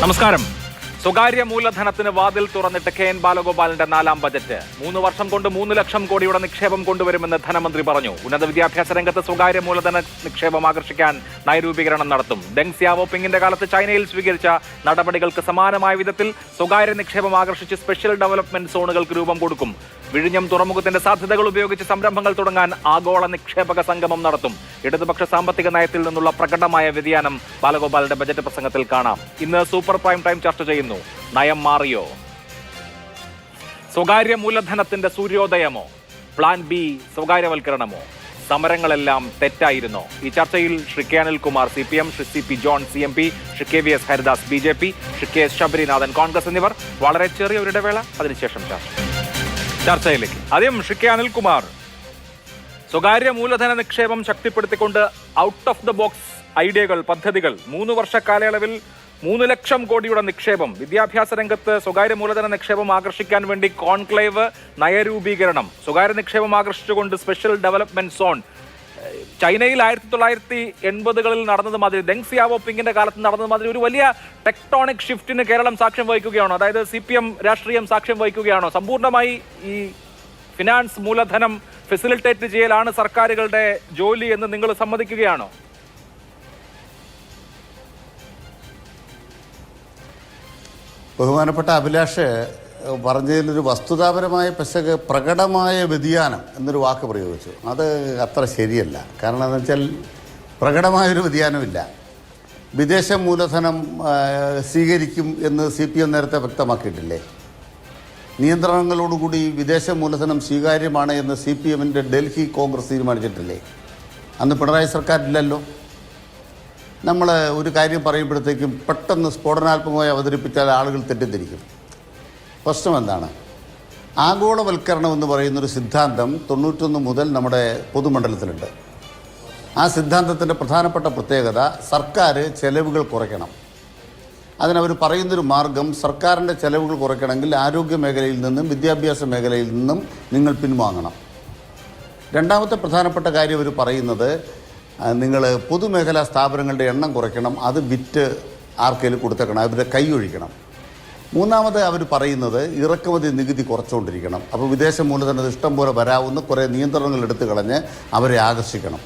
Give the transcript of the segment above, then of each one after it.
നമസ്കാരം. സ്വകാര്യ മൂലധനത്തിന് വാതിൽ തുറന്നിട്ട് കെ എൻ ബാലഗോപാലിന്റെ 4ാം ബജറ്റ്. 3 വർഷം കൊണ്ട് 3 ലക്ഷം കോടിയുടെ നിക്ഷേപം കൊണ്ടുവരുമെന്ന് ധനമന്ത്രി പറഞ്ഞു. ഉന്നത വിദ്യാഭ്യാസ രംഗത്ത് സ്വകാര്യ മൂലധന നിക്ഷേപം ആകർഷിക്കാൻ നയരൂപീകരണം നടത്തും. ഡെങ് സിയാവോപിങ്ങിന്റെ കാലത്ത് ചൈനയിൽ സ്വീകരിച്ച നടപടികൾക്ക് സമാനമായ വിധത്തിൽ സ്വകാര്യ നിക്ഷേപം ആകർഷിച്ച് സ്പെഷ്യൽ ഡെവലപ്മെന്റ് സോണുകൾക്ക് രൂപം കൊടുക്കും. വിഴിഞ്ഞം തുറമുഖത്തിന്റെ സാധ്യതകൾ ഉപയോഗിച്ച് സംരംഭങ്ങൾ തുടങ്ങാൻ ആഗോള നിക്ഷേപക സംഗമം നടത്തും. ഇടതുപക്ഷ സാമ്പത്തിക നയത്തിൽ നിന്നുള്ള പ്രകടമായ വ്യതിയാനം ബാലഗോപാലിന്റെ ബജറ്റ് പ്രസംഗത്തിൽ കാണാം. ഇന്ന് സൂപ്പർ പ്രൈം ടൈം ചർച്ച ചെയ്യുന്നു. നയം മാറിയോ? സ്വകാര്യ മൂലധനത്തിന്റെ സൂര്യോദയമോ? Plan B സ്വകാര്യവൽക്കരണമോ? സമരങ്ങളെല്ലാം തെറ്റായിരുന്നോ? ഈ ചർച്ചയിൽ Shri K Anilkumar CPM, Shri CP John CMP, Shri KVS Haridas BJP, Shri KS Sabarinathan Congress എന്നിവർ. വളരെ ചെറിയ ഒരു ഇടവേള, അതിനുശേഷം ചർച്ചയിലേക്ക്. ആദ്യം ശ്രീ കെ അനിൽകുമാർ, സ്വകാര്യ മൂലധന നിക്ഷേപം ശക്തിപ്പെടുത്തിക്കൊണ്ട് ഔട്ട് ഓഫ് ദ ബോക്സ് ഐഡിയകൾ, പദ്ധതികൾ, 3 വർഷ കാലയളവിൽ 3 ലക്ഷം കോടിയുടെ നിക്ഷേപം, വിദ്യാഭ്യാസ രംഗത്ത് സ്വകാര്യ മൂലധന നിക്ഷേപം ആകർഷിക്കാൻ വേണ്ടി കോൺക്ലേവ്, നയരൂപീകരണം, സ്വകാര്യ നിക്ഷേപം ആകർഷിച്ചുകൊണ്ട് സ്പെഷ്യൽ ഡെവലപ്മെന്റ് സോൺ, ചൈനയിൽ 1980കളിൽ നടന്നത് മാതിരി, ഡെങ് സിയാവോപിങ്ങിന്റെ കാലത്ത് നടന്നത് മാതിരി ഒരു വലിയ ടെക്ടോണിക് ഷിഫ്റ്റിന് കേരളം സാക്ഷ്യം വഹിക്കുകയാണോ? അതായത് CPM രാഷ്ട്രീയം സാക്ഷ്യം വഹിക്കുകയാണോ? സമ്പൂർണ്ണമായി ഈ ഫിനാൻസ് മൂലധനം ഫെസിലിറ്റേറ്റ് ചെയ്യലാണ് സർക്കാരുകളുടെ ജോലി എന്ന് നിങ്ങൾ സമ്മതിക്കുകയാണോ? ബഹുമാനപ്പെട്ട അഭിലാഷ് പറഞ്ഞതിലൊരു വസ്തുതാപരമായ പെശക്, പ്രകടമായ വ്യതിയാനം എന്നൊരു വാക്ക് പ്രയോഗിച്ചു. അത് അത്ര ശരിയല്ല. കാരണം എന്ന് വെച്ചാൽ പ്രകടമായൊരു വ്യതിയാനമില്ല. വിദേശ മൂലധനം സ്വീകരിക്കും എന്ന് CPM നേരത്തെ വ്യക്തമാക്കിയിട്ടില്ലേ? നിയന്ത്രണങ്ങളോടുകൂടി വിദേശ മൂലധനം സ്വീകാര്യമാണ് എന്ന് CPMന്റെ ഡൽഹി കോൺഗ്രസ് തീരുമാനിച്ചിട്ടില്ലേ? അന്ന് പിണറായി സർക്കാരില്ലല്ലോ. നമ്മൾ ഒരു കാര്യം പറയുമ്പോഴത്തേക്കും പെട്ടെന്ന് സ്ഫോടനാത്മകമായി അവതരിപ്പിച്ചാൽ ആളുകൾ തെറ്റിദ്ധരിക്കും. പ്രശ്നം എന്താണ്? ആഗോളവൽക്കരണം എന്ന് പറയുന്നൊരു സിദ്ധാന്തം 91 മുതൽ നമ്മുടെ പൊതുമണ്ഡലത്തിലുണ്ട്. ആ സിദ്ധാന്തത്തിൻ്റെ പ്രധാനപ്പെട്ട പ്രത്യേകത സർക്കാർ ചെലവുകൾ കുറയ്ക്കണം. അതിനവർ പറയുന്നൊരു മാർഗം, സർക്കാരിൻ്റെ ചെലവുകൾ കുറയ്ക്കണമെങ്കിൽ ആരോഗ്യ മേഖലയിൽ നിന്നും വിദ്യാഭ്യാസ മേഖലയിൽ നിന്നും നിങ്ങൾ പിൻവാങ്ങണം. രണ്ടാമത്തെ പ്രധാനപ്പെട്ട കാര്യം അവർ പറയുന്നത്, നിങ്ങൾ പൊതുമേഖലാ സ്ഥാപനങ്ങളുടെ എണ്ണം കുറയ്ക്കണം, അത് വിറ്റ് ആർക്കെങ്കിലും കൊടുത്തേക്കണം, അവരുടെ കൈയൊഴിക്കണം. മൂന്നാമത് അവർ പറയുന്നത് ഇറക്കുമതി നികുതി കുറച്ചുകൊണ്ടിരിക്കണം. അപ്പോൾ വിദേശ മൂലധനത്തിൽ ഇഷ്ടം പോലെ വരാവുന്ന കുറേ നിയന്ത്രണങ്ങൾ എടുത്തു കളഞ്ഞ് അവരെ ആകർഷിക്കണം.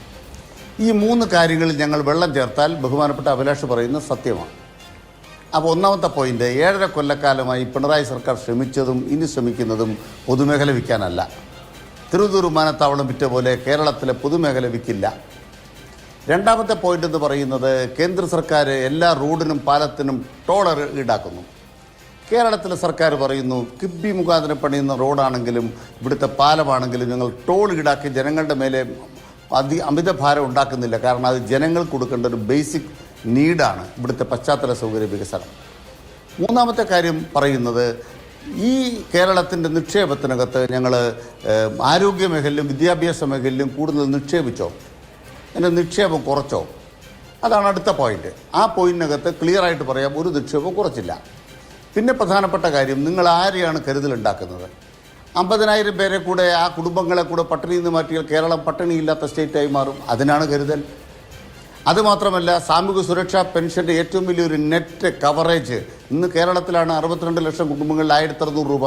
ഈ 3 കാര്യങ്ങളിൽ ഞങ്ങൾ വെള്ളം ചേർത്താൽ ബഹുമാനപ്പെട്ട അഭിലാഷ് പറയുന്നത് സത്യമാണ്. അപ്പോൾ ഒന്നാമത്തെ പോയിന്റ്, 7.5 കൊല്ലക്കാലമായി പിണറായി സർക്കാർ ശ്രമിച്ചതും ഇനി ശ്രമിക്കുന്നതും പൊതുമേഖല വിൽക്കാനല്ല. തിരുവനന്തപുരം വിമാനത്താവളം വിറ്റ പോലെ കേരളത്തിലെ പൊതുമേഖല വിൽക്കില്ല. രണ്ടാമത്തെ പോയിന്റ് എന്ന് പറയുന്നത്, കേന്ദ്ര സർക്കാർ എല്ലാ റോഡിനും പാലത്തിനും ടോൾ ഈടാക്കുന്നു. കേരളത്തിലെ സർക്കാർ പറയുന്നു കിബി മുഖാന്തരം പണിയുന്ന റോഡാണെങ്കിലും ഇവിടുത്തെ പാലമാണെങ്കിലും ഞങ്ങൾ ടോൾ ഈടാക്കി ജനങ്ങളുടെ മേലെ അമിത ഭാരം ഉണ്ടാക്കുന്നില്ല. കാരണം അത് ജനങ്ങൾ കൊടുക്കേണ്ട ഒരു ബേസിക് നീഡാണ് ഇവിടുത്തെ പശ്ചാത്തല സൗകര്യ വികസനം. മൂന്നാമത്തെ കാര്യം പറയുന്നത്, ഈ കേരളത്തിൻ്റെ നിക്ഷേപത്തിനകത്ത് ഞങ്ങൾ ആരോഗ്യ മേഖലയിലും വിദ്യാഭ്യാസ മേഖലയിലും കൂടുതൽ നിക്ഷേപിച്ചോ, എൻ്റെ നിക്ഷേപം കുറച്ചോ? അതാണ് അടുത്ത പോയിന്റ്. ആ പോയിന്റിനകത്ത് ക്ലിയറായിട്ട് പറയാം, ഒരു നിക്ഷേപം കുറച്ചില്ല. പിന്നെ പ്രധാനപ്പെട്ട കാര്യം, നിങ്ങൾ ആരെയാണ് കരുതലുണ്ടാക്കുന്നത്? 50,000 പേരെ കൂടെ, ആ കുടുംബങ്ങളെ കൂടെ പട്ടിണിയിൽ നിന്ന് മാറ്റിയാൽ കേരളം പട്ടിണിയില്ലാത്ത സ്റ്റേറ്റായി മാറും. അതിനാണ് കരുതൽ. അതുമാത്രമല്ല, സാമൂഹ്യ സുരക്ഷാ പെൻഷൻ്റെ ഏറ്റവും വലിയൊരു നെറ്റ് കവറേജ് ഇന്ന് കേരളത്തിലാണ്. 62 ലക്ഷം കുടുംബങ്ങളിൽ 1,600 രൂപ.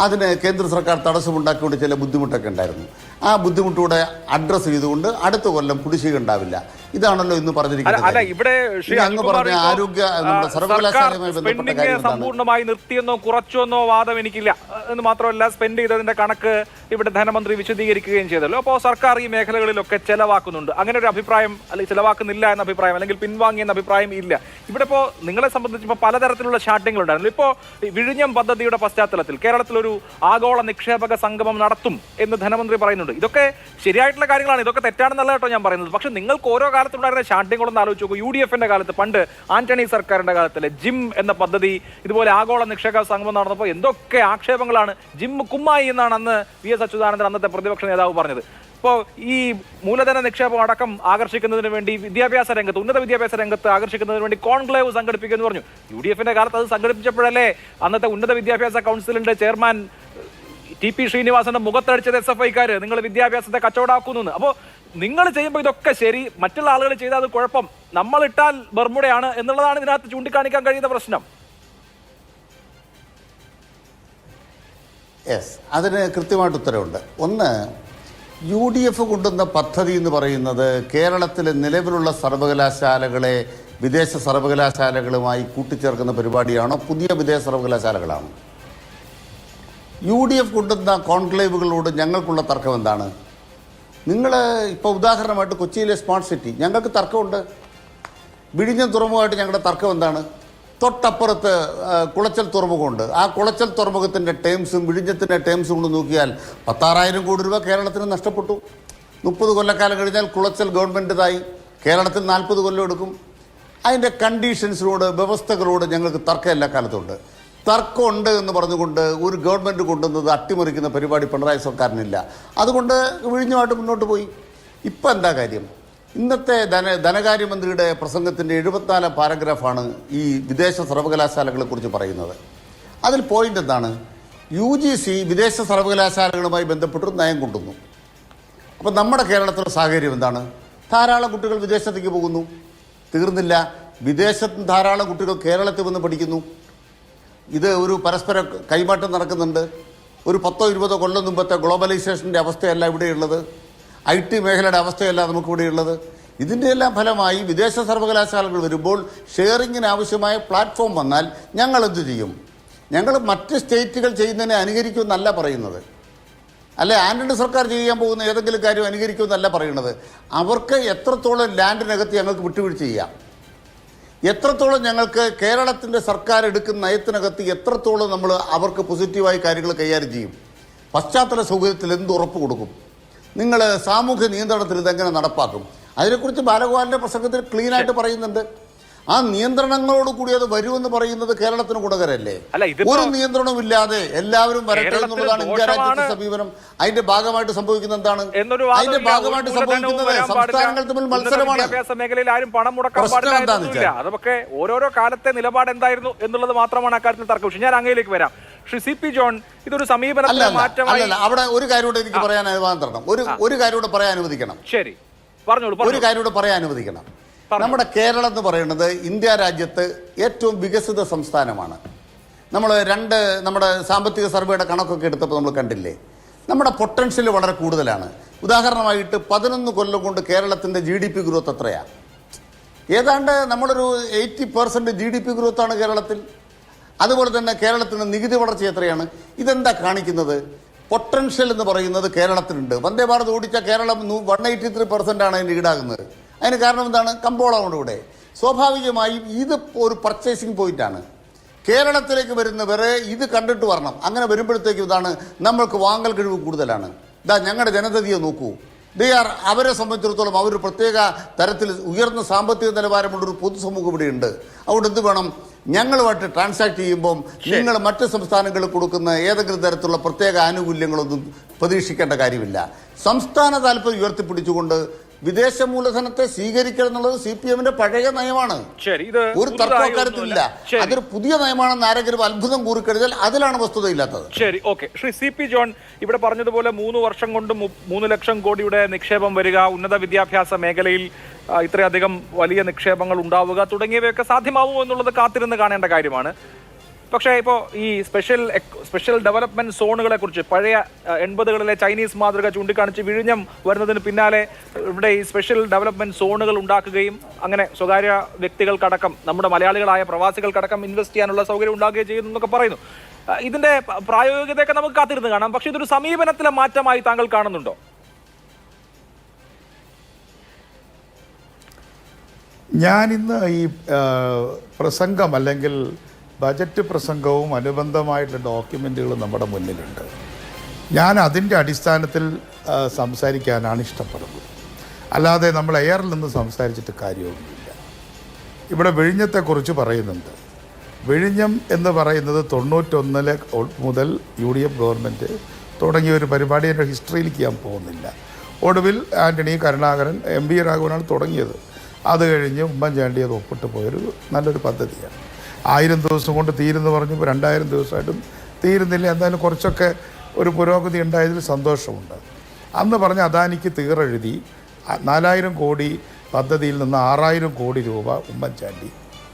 അതിന് കേന്ദ്ര സർക്കാർ തടസ്സമുണ്ടാക്കിക്കൊണ്ട് ചില ബുദ്ധിമുട്ടൊക്കെ ഉണ്ടായിരുന്നു. ആ ബുദ്ധിമുട്ടൂടെ അഡ്രസ്സ് ചെയ്തുകൊണ്ട് അടുത്ത കൊല്ലം കുടിശ്ശിക ഉണ്ടാവില്ല. ഇതാണല്ലോ ഇന്ന് പറഞ്ഞിരിക്കുന്നത്. ഇവിടെ ആരോഗ്യ സർവകലാശാലയുമായി ബന്ധപ്പെട്ട കാര്യം സമ്പൂർണ്ണമായി നിർത്തിയെന്നോ കുറച്ചെന്നോ വാദം എനിക്കില്ല. എന്ന് മാത്രമല്ല, സ്പെൻഡ് ചെയ്തതിന്റെ കണക്ക് ഇവിടെ ധനമന്ത്രി വിശദീകരിക്കുകയും ചെയ്തല്ലോ. അപ്പോൾ സർക്കാർ ഈ മേഖലകളിലൊക്കെ ചെലവാക്കുന്നുണ്ട്, അങ്ങനെ ഒരു അഭിപ്രായം, അല്ലെങ്കിൽ ചെലവാക്കുന്നില്ല എന്ന അഭിപ്രായം, അല്ലെങ്കിൽ പിൻവാങ്ങിയെന്ന അഭിപ്രായം ഇല്ല. ഇവിടെ ഇപ്പോൾ നിങ്ങളെ സംബന്ധിച്ച് പലതരത്തിലുള്ള ഷാട്ടിങ്ങൾ ഉണ്ടായിരുന്നു. ഇപ്പോൾ വിഴിഞ്ഞം പദ്ധതിയുടെ പശ്ചാത്തലത്തിൽ കേരളത്തിലൊരു ആഗോള നിക്ഷേപക സംഗമം നടത്തും എന്ന് ധനമന്ത്രി പറയുന്നുണ്ട്. ഇതൊക്കെ ശരിയായിട്ടുള്ള കാര്യങ്ങളാണ്, ഇതൊക്കെ തെറ്റാണെന്നല്ല കേട്ടോ ഞാൻ പറയുന്നത്. പക്ഷെ നിങ്ങൾക്ക് ഓരോ കാലത്തുണ്ടായിരുന്ന ഷാട്ടിങ്ങളൊന്ന് ആലോചിച്ച് നോക്കൂ. UDFന്റെ കാലത്ത്, പണ്ട് ആന്റണി സർക്കാരിന്റെ കാലത്തിലെ ജിം എന്ന പദ്ധതി, ഇതുപോലെ ആഗോള നിക്ഷേപക സംഗമം നടന്നപ്പോൾ എന്തൊക്കെ ആക്ഷേപങ്ങളാണ്. ജിം കുമ്മായി എന്നാണ് അന്ന് VS അച്യുതാനന്ദൻ, അന്നത്തെ പ്രതിപക്ഷ നേതാവ്, പറഞ്ഞത്. ഇപ്പോൾ ഈ മൂലധന നിക്ഷേപം അടക്കം ആകർഷിക്കുന്നതിന് വേണ്ടി വിദ്യാഭ്യാസ രംഗത്ത്, ഉന്നത വിദ്യാഭ്യാസ രംഗത്ത് ആകർഷിക്കുന്നതിന് വേണ്ടി കോൺക്ലേവ് സംഘടിപ്പിക്കുമെന്ന് പറഞ്ഞു. UDFന്റെ കാലത്ത് അത് സംഘടിപ്പിച്ചപ്പോഴല്ലേ അന്നത്തെ ഉന്നത വിദ്യാഭ്യാസ കൗൺസിലിന്റെ ചെയർമാൻ TP ശ്രീനിവാസന്റെ മുഖത്തടിച്ചത് SFIക്കാര്, നിങ്ങൾ വിദ്യാഭ്യാസത്തെ കച്ചവടാക്കുന്നു. അപ്പോൾ നിങ്ങൾ ചെയ്യുമ്പോൾ ഇതൊക്കെ ശരി, മറ്റുള്ള ആളുകൾ ചെയ്താൽ അത് കുഴപ്പം, നമ്മളിട്ടാൽ ബർമുടയാണ് എന്നുള്ളതാണ് ഇതിനകത്ത് ചൂണ്ടിക്കാണിക്കാൻ കഴിയുന്ന പ്രശ്നം. യെസ്, അതിന് കൃത്യമായിട്ട് ഉത്തരവുണ്ട്. ഒന്ന്, UDF കൊണ്ടുവന്ന പദ്ധതി എന്ന് പറയുന്നത് കേരളത്തിലെ നിലവിലുള്ള സർവകലാശാലകളെ വിദേശ സർവകലാശാലകളുമായി കൂട്ടിച്ചേർക്കുന്ന പരിപാടിയാണോ, പുതിയ വിദേശ സർവകലാശാലകളാണോ? UDF കൊണ്ടുവന്ന കോൺക്ലേവുകളോട് ഞങ്ങൾക്കുള്ള തർക്കം എന്താണ്? നിങ്ങൾ ഇപ്പോൾ ഉദാഹരണമായിട്ട് കൊച്ചിയിലെ സ്മാർട്ട് സിറ്റി, ഞങ്ങൾക്ക് തർക്കമുണ്ട്. വിഴിഞ്ഞം തുറമുഖമായിട്ട് ഞങ്ങളുടെ തർക്കം എന്താണ്? തൊട്ടപ്പുറത്ത് കുളച്ചൽ തുറമുഖമുണ്ട്. ആ കുളച്ചൽ തുറമുഖത്തിൻ്റെ ടേംസും വിഴിഞ്ഞത്തിൻ്റെ ടേംസും കൊണ്ട് നോക്കിയാൽ 16,000 കോടി രൂപ കേരളത്തിന് നഷ്ടപ്പെട്ടു. 30 കൊല്ലക്കാലം കഴിഞ്ഞാൽ കുളച്ചൽ ഗവൺമെൻറ്റിതായി. കേരളത്തിൽ 40 കൊല്ലം എടുക്കും. അതിൻ്റെ കണ്ടീഷൻസിനോട്, വ്യവസ്ഥകളോട് ഞങ്ങൾക്ക് തർക്കം എല്ലാ കാലത്തുണ്ട്. തർക്കമുണ്ട് എന്ന് പറഞ്ഞുകൊണ്ട് ഒരു ഗവൺമെൻറ് കൊണ്ടുവന്നത് അട്ടിമറിക്കുന്ന പരിപാടി പിണറായി സർക്കാരിനില്ല. അതുകൊണ്ട് വിഴിഞ്ഞുമായിട്ട് മുന്നോട്ട് പോയി. ഇപ്പം എന്താ കാര്യം? ഇന്നത്തെ ധനകാര്യമന്ത്രിയുടെ പ്രസംഗത്തിൻ്റെ 74 പാരഗ്രാഫാണ് ഈ വിദേശ സർവകലാശാലകളെക്കുറിച്ച് പറയുന്നത്. അതിൽ പോയിന്റ് എന്താണ്? UGC വിദേശ സർവകലാശാലകളുമായി ബന്ധപ്പെട്ടൊരു നയം കൊണ്ടുവന്നു. അപ്പം നമ്മുടെ കേരളത്തിലെ സാഹചര്യം എന്താണ്? ധാരാളം കുട്ടികൾ വിദേശത്തേക്ക് പോകുന്നു. തീർന്നില്ല, വിദേശത്ത് ധാരാളം കുട്ടികൾ കേരളത്തിൽ വന്ന് പഠിക്കുന്നു. ഇത് ഒരു പരസ്പര കൈമാറ്റം നടക്കുന്നുണ്ട്. ഒരു 10-20 കൊല്ലം മുമ്പത്തെ ഗ്ലോബലൈസേഷൻ്റെ അവസ്ഥയല്ല ഇവിടെയുള്ളത്. IT മേഖലയുടെ അവസ്ഥയല്ല നമുക്കിവിടെയുള്ളത്. ഇതിൻ്റെ എല്ലാം ഫലമായി വിദേശ സർവകലാശാലകൾ വരുമ്പോൾ ഷെയറിങ്ങിന് ആവശ്യമായ പ്ലാറ്റ്ഫോം വന്നാൽ ഞങ്ങൾ എന്തു ചെയ്യും? ഞങ്ങൾ മറ്റ് സ്റ്റേറ്റുകൾ ചെയ്യുന്നതിനെ അനുകരിക്കുമെന്നല്ല പറയുന്നത്. അല്ലെ ആന്റണി സർക്കാർ ചെയ്യാൻ പോകുന്ന ഏതെങ്കിലും കാര്യം അനുകരിക്കുമെന്നല്ല പറയുന്നത്. അവർക്ക് എത്രത്തോളം ലാൻഡിനകത്ത് ഞങ്ങൾക്ക് വിട്ടുവീഴ്ച ചെയ്യാം, എത്രത്തോളം ഞങ്ങൾക്ക് കേരളത്തിൻ്റെ സർക്കാർ എടുക്കുന്ന നയത്തിനകത്ത് എത്രത്തോളം നമ്മൾ അവർക്ക് പോസിറ്റീവായി കാര്യങ്ങൾ കൈകാര്യം ചെയ്യും, പശ്ചാത്തല സൗകര്യത്തിൽ എന്ത് ഉറപ്പ് കൊടുക്കും, നിങ്ങൾ സാമൂഹ്യ നിയന്ത്രണത്തിൽ ഇതെങ്ങനെ നടപ്പാക്കും, അതിനെക്കുറിച്ച് ബാലഗോപാലിൻ്റെ പ്രസംഗത്തിൽ ക്ലീനായിട്ട് പറയുന്നുണ്ട്. ആ നിയന്ത്രണങ്ങളോട് കൂടി അത് വരുമെന്ന് പറയുന്നത് കേരളത്തിന് ഗുണകരല്ലേ? ഒരു നിയന്ത്രണവും ഇല്ലാതെ എല്ലാവരും വരട്ടെ എന്നുള്ളതാണ് ഇന്ത്യ രാജ്യത്തെ സമീപനം. അതിന്റെ ഭാഗമായിട്ട് സംഭവിക്കുന്നത് എന്താണ്? അതിന്റെ ഭാഗമായിട്ട് സംഭവിക്കുന്നത് സംസ്ഥാനങ്ങൾ തമ്മിൽ മത്സരമാണ്. മേഖലയിൽ ആരും പണം മുടക്കാൻ പാടില്ല. അതൊക്കെ ഓരോരോ കാലത്തെ നിലപാട് എന്തായിരുന്നു എന്നുള്ളത് മാത്രമാണ് അക്കാര്യത്തിൽ തർക്കം. പക്ഷേ ഞാൻ അങ്ങയിലേക്ക് വരാം. ശ്രീ CP ജോൺ, ഇതൊരു സമീപനത്തിലെ മാറ്റമായി. അവിടെ ഒരു കാര്യം കൂടെ എനിക്ക് പറയാൻ അനുവാദം തരണം. ഒരു കാര്യം കൂടെ പറയാൻ അനുവദിക്കണം. ശരി, പറഞ്ഞോളൂ. ഒരു കാര്യം കൂടെ പറയാൻ അനുവദിക്കണം. നമ്മുടെ കേരളം എന്ന് പറയുന്നത് ഇന്ത്യ രാജ്യത്ത് ഏറ്റവും വികസിത സംസ്ഥാനമാണ്. നമ്മുടെ സാമ്പത്തിക സർവേയുടെ കണക്കൊക്കെ എടുത്തപ്പോൾ നമ്മൾ കണ്ടില്ലേ, നമ്മുടെ പൊട്ടൻഷ്യൽ വളരെ കൂടുതലാണ്. ഉദാഹരണമായിട്ട് 11 കൊല്ലം കൊണ്ട് കേരളത്തിൻ്റെ GDP ഗ്രോത്ത് എത്രയാണ്? ഏതാണ്ട് നമ്മളൊരു 80% GDP ഗ്രോത്താണ് കേരളത്തിൽ. അതുപോലെ തന്നെ കേരളത്തിൻ്റെ നികുതി വളർച്ച എത്രയാണ്? ഇതെന്താ കാണിക്കുന്നത്? പൊട്ടൻഷ്യൽ എന്ന് പറയുന്നത് കേരളത്തിനുണ്ട്. വന്ദേ ഭാരത് ഓടിച്ച കേരളം 183% ആണ് അതിന് ഈടാകുന്നത്. അതിന് കാരണം എന്താണ്? കമ്പോളമുണ്ട് ഇവിടെ. സ്വാഭാവികമായും ഇത് ഒരു പർച്ചേസിങ് പോയിന്റാണ്. കേരളത്തിലേക്ക് വരുന്നവരെ ഇത് കണ്ടിട്ട് വരണം. അങ്ങനെ വരുമ്പോഴത്തേക്കും ഇതാണ് നമ്മൾക്ക് വാങ്ങൽ കഴിവ് കൂടുതലാണ്. ഞങ്ങളുടെ ജനതയെ നോക്കൂ, അവരെ സംബന്ധിച്ചിടത്തോളം അവർ പ്രത്യേക തരത്തിൽ ഉയർന്ന സാമ്പത്തിക നിലവാരമുള്ളൊരു പൊതുസമൂഹം ഇവിടെയുണ്ട്. അതുകൊണ്ട് എന്ത് വേണം? ഞങ്ങളുമായിട്ട് ട്രാൻസാക്ട് ചെയ്യുമ്പം നിങ്ങൾ മറ്റ് സംസ്ഥാനങ്ങളിൽ കൊടുക്കുന്ന ഏതെങ്കിലും തരത്തിലുള്ള പ്രത്യേക ആനുകൂല്യങ്ങളൊന്നും പ്രതീക്ഷിക്കേണ്ട കാര്യമില്ല. സംസ്ഥാന താല്പര്യം ഉയർത്തിപ്പിടിച്ചുകൊണ്ട് വിദേശ മൂലധനത്തെ സ്വീകരിക്കണം എന്നുള്ളത് CPM-ന്റെ പഴയ നയമാണ്. ഒരു തർക്കക്കാര്യത്തിലില്ല. അതൊരു പുതിയ നയമാണെന്ന് ആരെങ്കിലും അത്ഭുതം കൂറിക്കഴിഞ്ഞാൽ അതിലാണ് വസ്തുതയില്ലാത്തത്. ശരി, ഓക്കെ. ശ്രീ CP ജോൺ, ഇവിടെ പറഞ്ഞതുപോലെ 3 വർഷം കൊണ്ട് 3 ലക്ഷം കോടിയുടെ നിക്ഷേപം വരിക, ഉന്നത വിദ്യാഭ്യാസ മേഖലയിൽ ഇത്രയധികം വലിയ നിക്ഷേപങ്ങൾ ഉണ്ടാവുക തുടങ്ങിയവയൊക്കെ സാധ്യമാവുമോ എന്നുള്ളത് കാത്തിരുന്ന് കാണേണ്ട കാര്യമാണ്. പക്ഷേ ഇപ്പോൾ ഈ സ്പെഷ്യൽ ഡെവലപ്മെന്റ് സോണുകളെ കുറിച്ച് പഴയ 80കളിലെ ചൈനീസ് മാതൃക ചൂണ്ടിക്കാണിച്ച് വിഴിഞ്ഞം വരുന്നതിന് പിന്നാലെ ഇവിടെ ഈ സ്പെഷ്യൽ ഡെവലപ്മെന്റ് സോണുകൾ ഉണ്ടാക്കുകയും അങ്ങനെ സ്വകാര്യ വ്യക്തികൾക്കടക്കം നമ്മുടെ മലയാളികളായ പ്രവാസികൾക്കടക്കം ഇൻവെസ്റ്റ് ചെയ്യാനുള്ള സൗകര്യം ഉണ്ടാകുകയും ചെയ്യുന്നു എന്നൊക്കെ പറയുന്നു. ഇതിന്റെ പ്രായോഗികതയൊക്കെ നമുക്ക് കാത്തിരുന്ന് കാണാം. പക്ഷേ ഇതൊരു സമീപനത്തിലെ മാറ്റമായി താങ്കൾ കാണുന്നുണ്ടോ? ഞാനിന്ന് ഈ പ്രസംഗം അല്ലെങ്കിൽ ബജറ്റ് പ്രസംഗവും അനുബന്ധമായിട്ടുള്ള ഡോക്യുമെൻറ്റുകളും നമ്മുടെ മുന്നിലുണ്ട്. ഞാൻ അതിൻ്റെ അടിസ്ഥാനത്തിൽ സംസാരിക്കാനാണ് ഇഷ്ടപ്പെടുന്നത്. അല്ലാതെ നമ്മൾ എയറിൽ നിന്ന് സംസാരിച്ചിട്ട് കാര്യമൊന്നുമില്ല. ഇവിടെ വിഴിഞ്ഞത്തെക്കുറിച്ച് പറയുന്നുണ്ട്. വിഴിഞ്ഞം എന്ന് പറയുന്നത് 91 മുതൽ UDF ഗവൺമെൻറ് തുടങ്ങിയ ഒരു പരിപാടി എൻ്റെ ഹിസ്റ്ററിയിലേക്ക് ഞാൻ പോകുന്നില്ല. ഒടുവിൽ ആൻ്റണി കരുണാകരൻ MP രാഘവനാണ് തുടങ്ങിയത്. അത് കഴിഞ്ഞ് ഉമ്മൻചാണ്ടി അത് ഒപ്പിട്ട് പോയൊരു നല്ലൊരു പദ്ധതിയാണ്. 1000 ദിവസം കൊണ്ട് തീരുമെന്ന് പറഞ്ഞപ്പോൾ 2000 ദിവസമായിട്ടും തീരുന്നില്ല. എന്തായാലും കുറച്ചൊക്കെ ഒരു പുരോഗതി ഉണ്ടായതിൽ സന്തോഷമുണ്ട്. അന്ന് പറഞ്ഞ അദാനിക്ക് തീറെഴുതി 4000 കോടി പദ്ധതിയിൽ നിന്ന് 6000 കോടി രൂപ ഉമ്മൻചാണ്ടി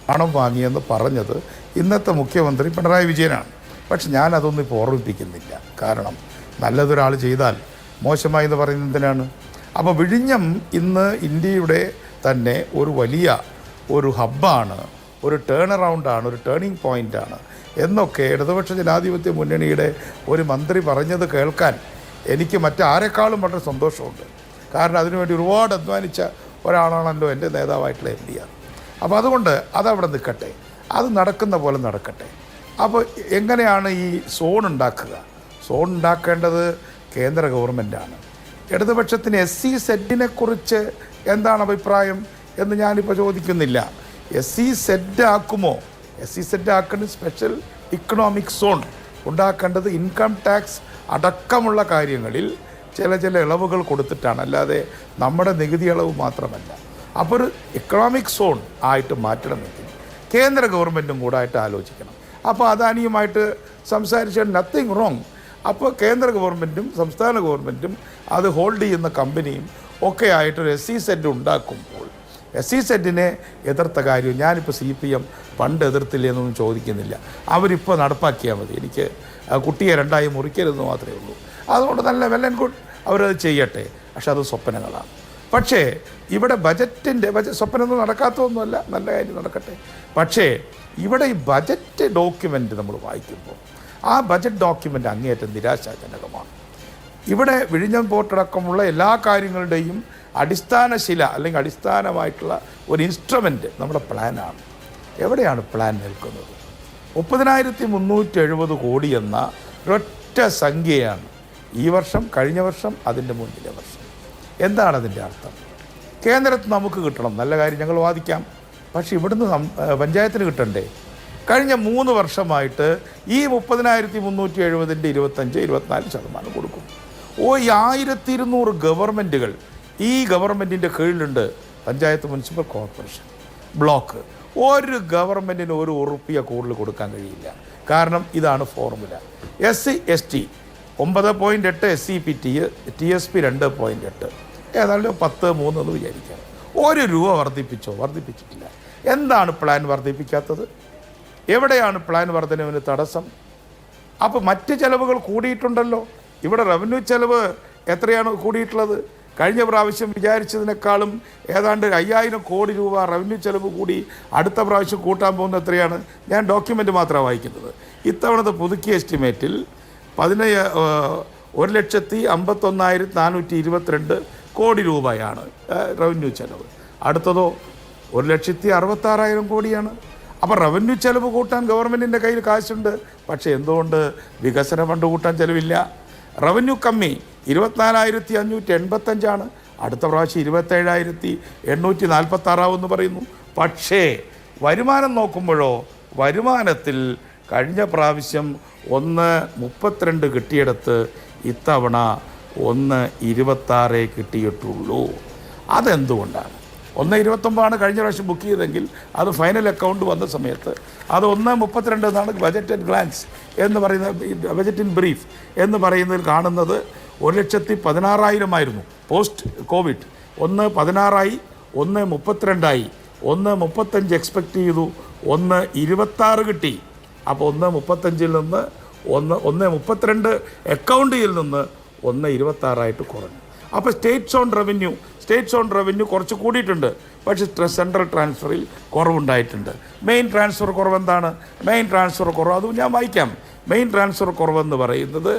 പണം വാങ്ങിയെന്ന് പറഞ്ഞത് ഇന്നത്തെ മുഖ്യമന്ത്രി പിണറായി വിജയനാണ്. പക്ഷെ ഞാനതൊന്നും ഇപ്പോൾ ഓർമ്മിപ്പിക്കുന്നില്ല. കാരണം നല്ലതൊരാൾ ചെയ്താൽ മോശമായി എന്ന് പറയുന്നത് എന്തിനാണ്? അപ്പോൾ വിഴിഞ്ഞം ഇന്ന് ഇന്ത്യയുടെ തന്നെ ഒരു വലിയ ഒരു ഹബ്ബാണ്, ഒരു ടേൺ അറൗണ്ടാണ്, ഒരു ടേണിംഗ് പോയിൻ്റാണ് എന്നൊക്കെ ഇടതുപക്ഷ ജനാധിപത്യ മുന്നണിയുടെ ഒരു മന്ത്രി പറഞ്ഞത് കേൾക്കാൻ എനിക്ക് മറ്റാരെക്കാളും വളരെ സന്തോഷമുണ്ട്. കാരണം അതിനുവേണ്ടി ഒരുപാട് അധ്വാനിച്ച ഒരാളാണല്ലോ എൻ്റെ നേതാവായിട്ടുള്ള MDR. അപ്പോൾ അതുകൊണ്ട് അതവിടെ നിൽക്കട്ടെ, അത് നടക്കുന്ന പോലെ നടക്കട്ടെ. അപ്പോൾ എങ്ങനെയാണ് ഈ സോൺ ഉണ്ടാക്കുക? സോൺ ഉണ്ടാക്കേണ്ടത് കേന്ദ്ര ഗവൺമെൻറ്റാണ്. ഇടതുപക്ഷത്തിന് SEZ കുറിച്ച് എന്താണ് അഭിപ്രായം എന്ന് ഞാനിപ്പോൾ ചോദിക്കുന്നില്ല. SEZ ആക്കുമോ? SEZ ആക്കേണ്ടത് സ്പെഷ്യൽ ഇക്കണോമിക് സോൺ ഉണ്ടാക്കേണ്ടത് ഇൻകം ടാക്സ് അടക്കമുള്ള കാര്യങ്ങളിൽ ചില ഇളവുകൾ കൊടുത്തിട്ടാണ്, അല്ലാതെ നമ്മുടെ നികുതി ഇളവ് മാത്രമല്ല. അപ്പോൾ ഒരു ഇക്കണോമിക് സോൺ ആയിട്ട് മാറ്റണമെങ്കിൽ കേന്ദ്ര ഗവൺമെൻറ്റും കൂടെ ആയിട്ട് ആലോചിക്കണം. അപ്പോൾ അദാനിയുമായിട്ട് സംസാരിച്ചാൽ നത്തിങ് റോങ്. അപ്പോൾ കേന്ദ്ര ഗവൺമെൻറ്റും സംസ്ഥാന ഗവൺമെൻറ്റും അത് ഹോൾഡ് ചെയ്യുന്ന കമ്പനിയും ഒക്കെ ആയിട്ടൊരു SEZ ഉണ്ടാക്കുമ്പോൾ SEZ-നെ എതിർത്ത കാര്യം ഞാനിപ്പോൾ CPM പണ്ട് എതിർത്തില്ല എന്നൊന്നും ചോദിക്കുന്നില്ല. അവരിപ്പോൾ നടപ്പാക്കിയാൽ മതി. എനിക്ക് കുട്ടിയെ രണ്ടായി മുറിക്കരുതെന്ന് മാത്രമേ ഉള്ളൂ. അതുകൊണ്ട് നല്ല വെൽ ആൻഡ് ഗുഡ്, അവരത് ചെയ്യട്ടെ. പക്ഷെ അത് സ്വപ്നങ്ങളാണ്. പക്ഷേ ഇവിടെ ബജറ്റ് സ്വപ്നമൊന്നും നടക്കാത്തതൊന്നുമല്ല, നല്ല കാര്യം നടക്കട്ടെ. പക്ഷേ ഇവിടെ ഈ ബജറ്റ് ഡോക്യുമെൻ്റ് നമ്മൾ വായിക്കുമ്പോൾ ആ ബജറ്റ് ഡോക്യുമെൻ്റ് അങ്ങേയറ്റം നിരാശാജനകമാണ്. ഇവിടെ വിഴിഞ്ഞം പോർട്ടടക്കമുള്ള എല്ലാ കാര്യങ്ങളുടെയും അടിസ്ഥാന ശില അല്ലെങ്കിൽ അടിസ്ഥാനമായിട്ടുള്ള ഒരു ഇൻസ്ട്രുമെൻ്റ് നമ്മുടെ പ്ലാനാണ്. എവിടെയാണ് പ്ലാൻ നിൽക്കുന്നത്? 30,370 കോടി എന്ന ഒരൊറ്റ സംഖ്യയാണ് ഈ വർഷം, കഴിഞ്ഞ വർഷം, അതിൻ്റെ മുന്നിലെ വർഷം. എന്താണ് അതിൻ്റെ അർത്ഥം? കേന്ദ്രത്തിൽ നമുക്ക് കിട്ടണം, നല്ല കാര്യം, ഞങ്ങൾ വാദിക്കാം. പക്ഷേ ഇവിടുന്ന് പഞ്ചായത്തിന് കിട്ടണ്ടേ? കഴിഞ്ഞ 3 വർഷമായിട്ട് ഈ 30,370-ൻ്റെ 25-24% കൊടുക്കും. ഈ 1200 ഗവൺമെൻറ്റുകൾ ഈ ഗവൺമെൻറ്റിൻ്റെ കീഴിലുണ്ട്. Panchayat, municipal corporation, block. ഒരു ഗവൺമെൻറ്റിന് ₹1 കൂടുതൽ കൊടുക്കാൻ കഴിയില്ല. കാരണം ഇതാണ് ഫോർമുല. SC/ST 9.8, SCPT TSP 2.8, ഏതാണ്ട് 10.3 എന്ന് വിചാരിക്കാം. ₹1 വർദ്ധിപ്പിച്ചിട്ടില്ല. എന്താണ് പ്ലാൻ വർദ്ധിപ്പിക്കാത്തത്? എവിടെയാണ് പ്ലാൻ വർധനവിന് തടസ്സം? അപ്പോൾ മറ്റ് ചെലവുകൾ കൂടിയിട്ടുണ്ടല്ലോ. ഇവിടെ റവന്യൂ ചെലവ് എത്രയാണ് കൂടിയിട്ടുള്ളത്? കഴിഞ്ഞ പ്രാവശ്യം വിചാരിച്ചതിനേക്കാളും ഏതാണ്ട് 5000 കോടി രൂപ റവന്യൂ ചെലവ് കൂടി. അടുത്ത പ്രാവശ്യം കൂട്ടാൻ പോകുന്നത് എത്രയാണ്? ഞാൻ ഡോക്യുമെൻ്റ് മാത്രമാണ് വായിക്കുന്നത്. ഇത്തവണത്തെ പുതുക്കിയ എസ്റ്റിമേറ്റിൽ 1,51,422 കോടി രൂപയാണ് റവന്യൂ ചെലവ്. അടുത്തതോ 1,66,000 കോടിയാണ്. അപ്പോൾ റവന്യൂ ചെലവ് കൂട്ടാൻ ഗവൺമെൻറ്റിൻ്റെ കയ്യിൽ കാശുണ്ട്. പക്ഷേ എന്തുകൊണ്ട് വികസന ഫണ്ട് കൂട്ടാൻ ചെലവില്ല? റവന്യൂ കമ്മി 24,585 അടുത്ത പ്രാവശ്യം 27,846 പറയുന്നു. പക്ഷേ വരുമാനം നോക്കുമ്പോഴോ, വരുമാനത്തിൽ കഴിഞ്ഞ പ്രാവശ്യം 1.32 കിട്ടിയിടത്ത് ഇത്തവണ 1.26 കിട്ടിയിട്ടുള്ളൂ. അതെന്തുകൊണ്ടാണ്? 1.29 കഴിഞ്ഞ പ്രാവശ്യം ബുക്ക് ചെയ്തെങ്കിൽ അത് ഫൈനൽ അക്കൗണ്ട് വന്ന സമയത്ത് അത് 1.32 എന്നാണ് ബജറ്റ് അറ്റ് ഗ്ലാൻസ് എന്ന് പറയുന്ന, ബജറ്റ് ഇൻ ബ്രീഫ് എന്ന് പറയുന്നതിൽ കാണുന്നത്. 1,16,000 ആയിരുന്നു പോസ്റ്റ് കോവിഡ്. 1.16 1.32 1.35 എക്സ്പെക്റ്റ് ചെയ്തു, 1.26 കിട്ടി. അപ്പോൾ 1.35 നിന്ന് 1.32 അക്കൗണ്ടിൽ നിന്ന് 1.26 കുറഞ്ഞു. അപ്പോൾ സ്റ്റേറ്റ്സ് ഓൺ റവന്യൂ കുറച്ച് കൂടിയിട്ടുണ്ട്. പക്ഷേ സെൻട്രൽ ട്രാൻസ്ഫറിൽ കുറവുണ്ടായിട്ടുണ്ട്. മെയിൻ ട്രാൻസ്ഫർ കുറവെന്താണ്? മെയിൻ ട്രാൻസ്ഫർ കുറവ് അതും ഞാൻ വായിക്കാം. മെയിൻ ട്രാൻസ്ഫർ കുറവെന്ന് പറയുന്നത്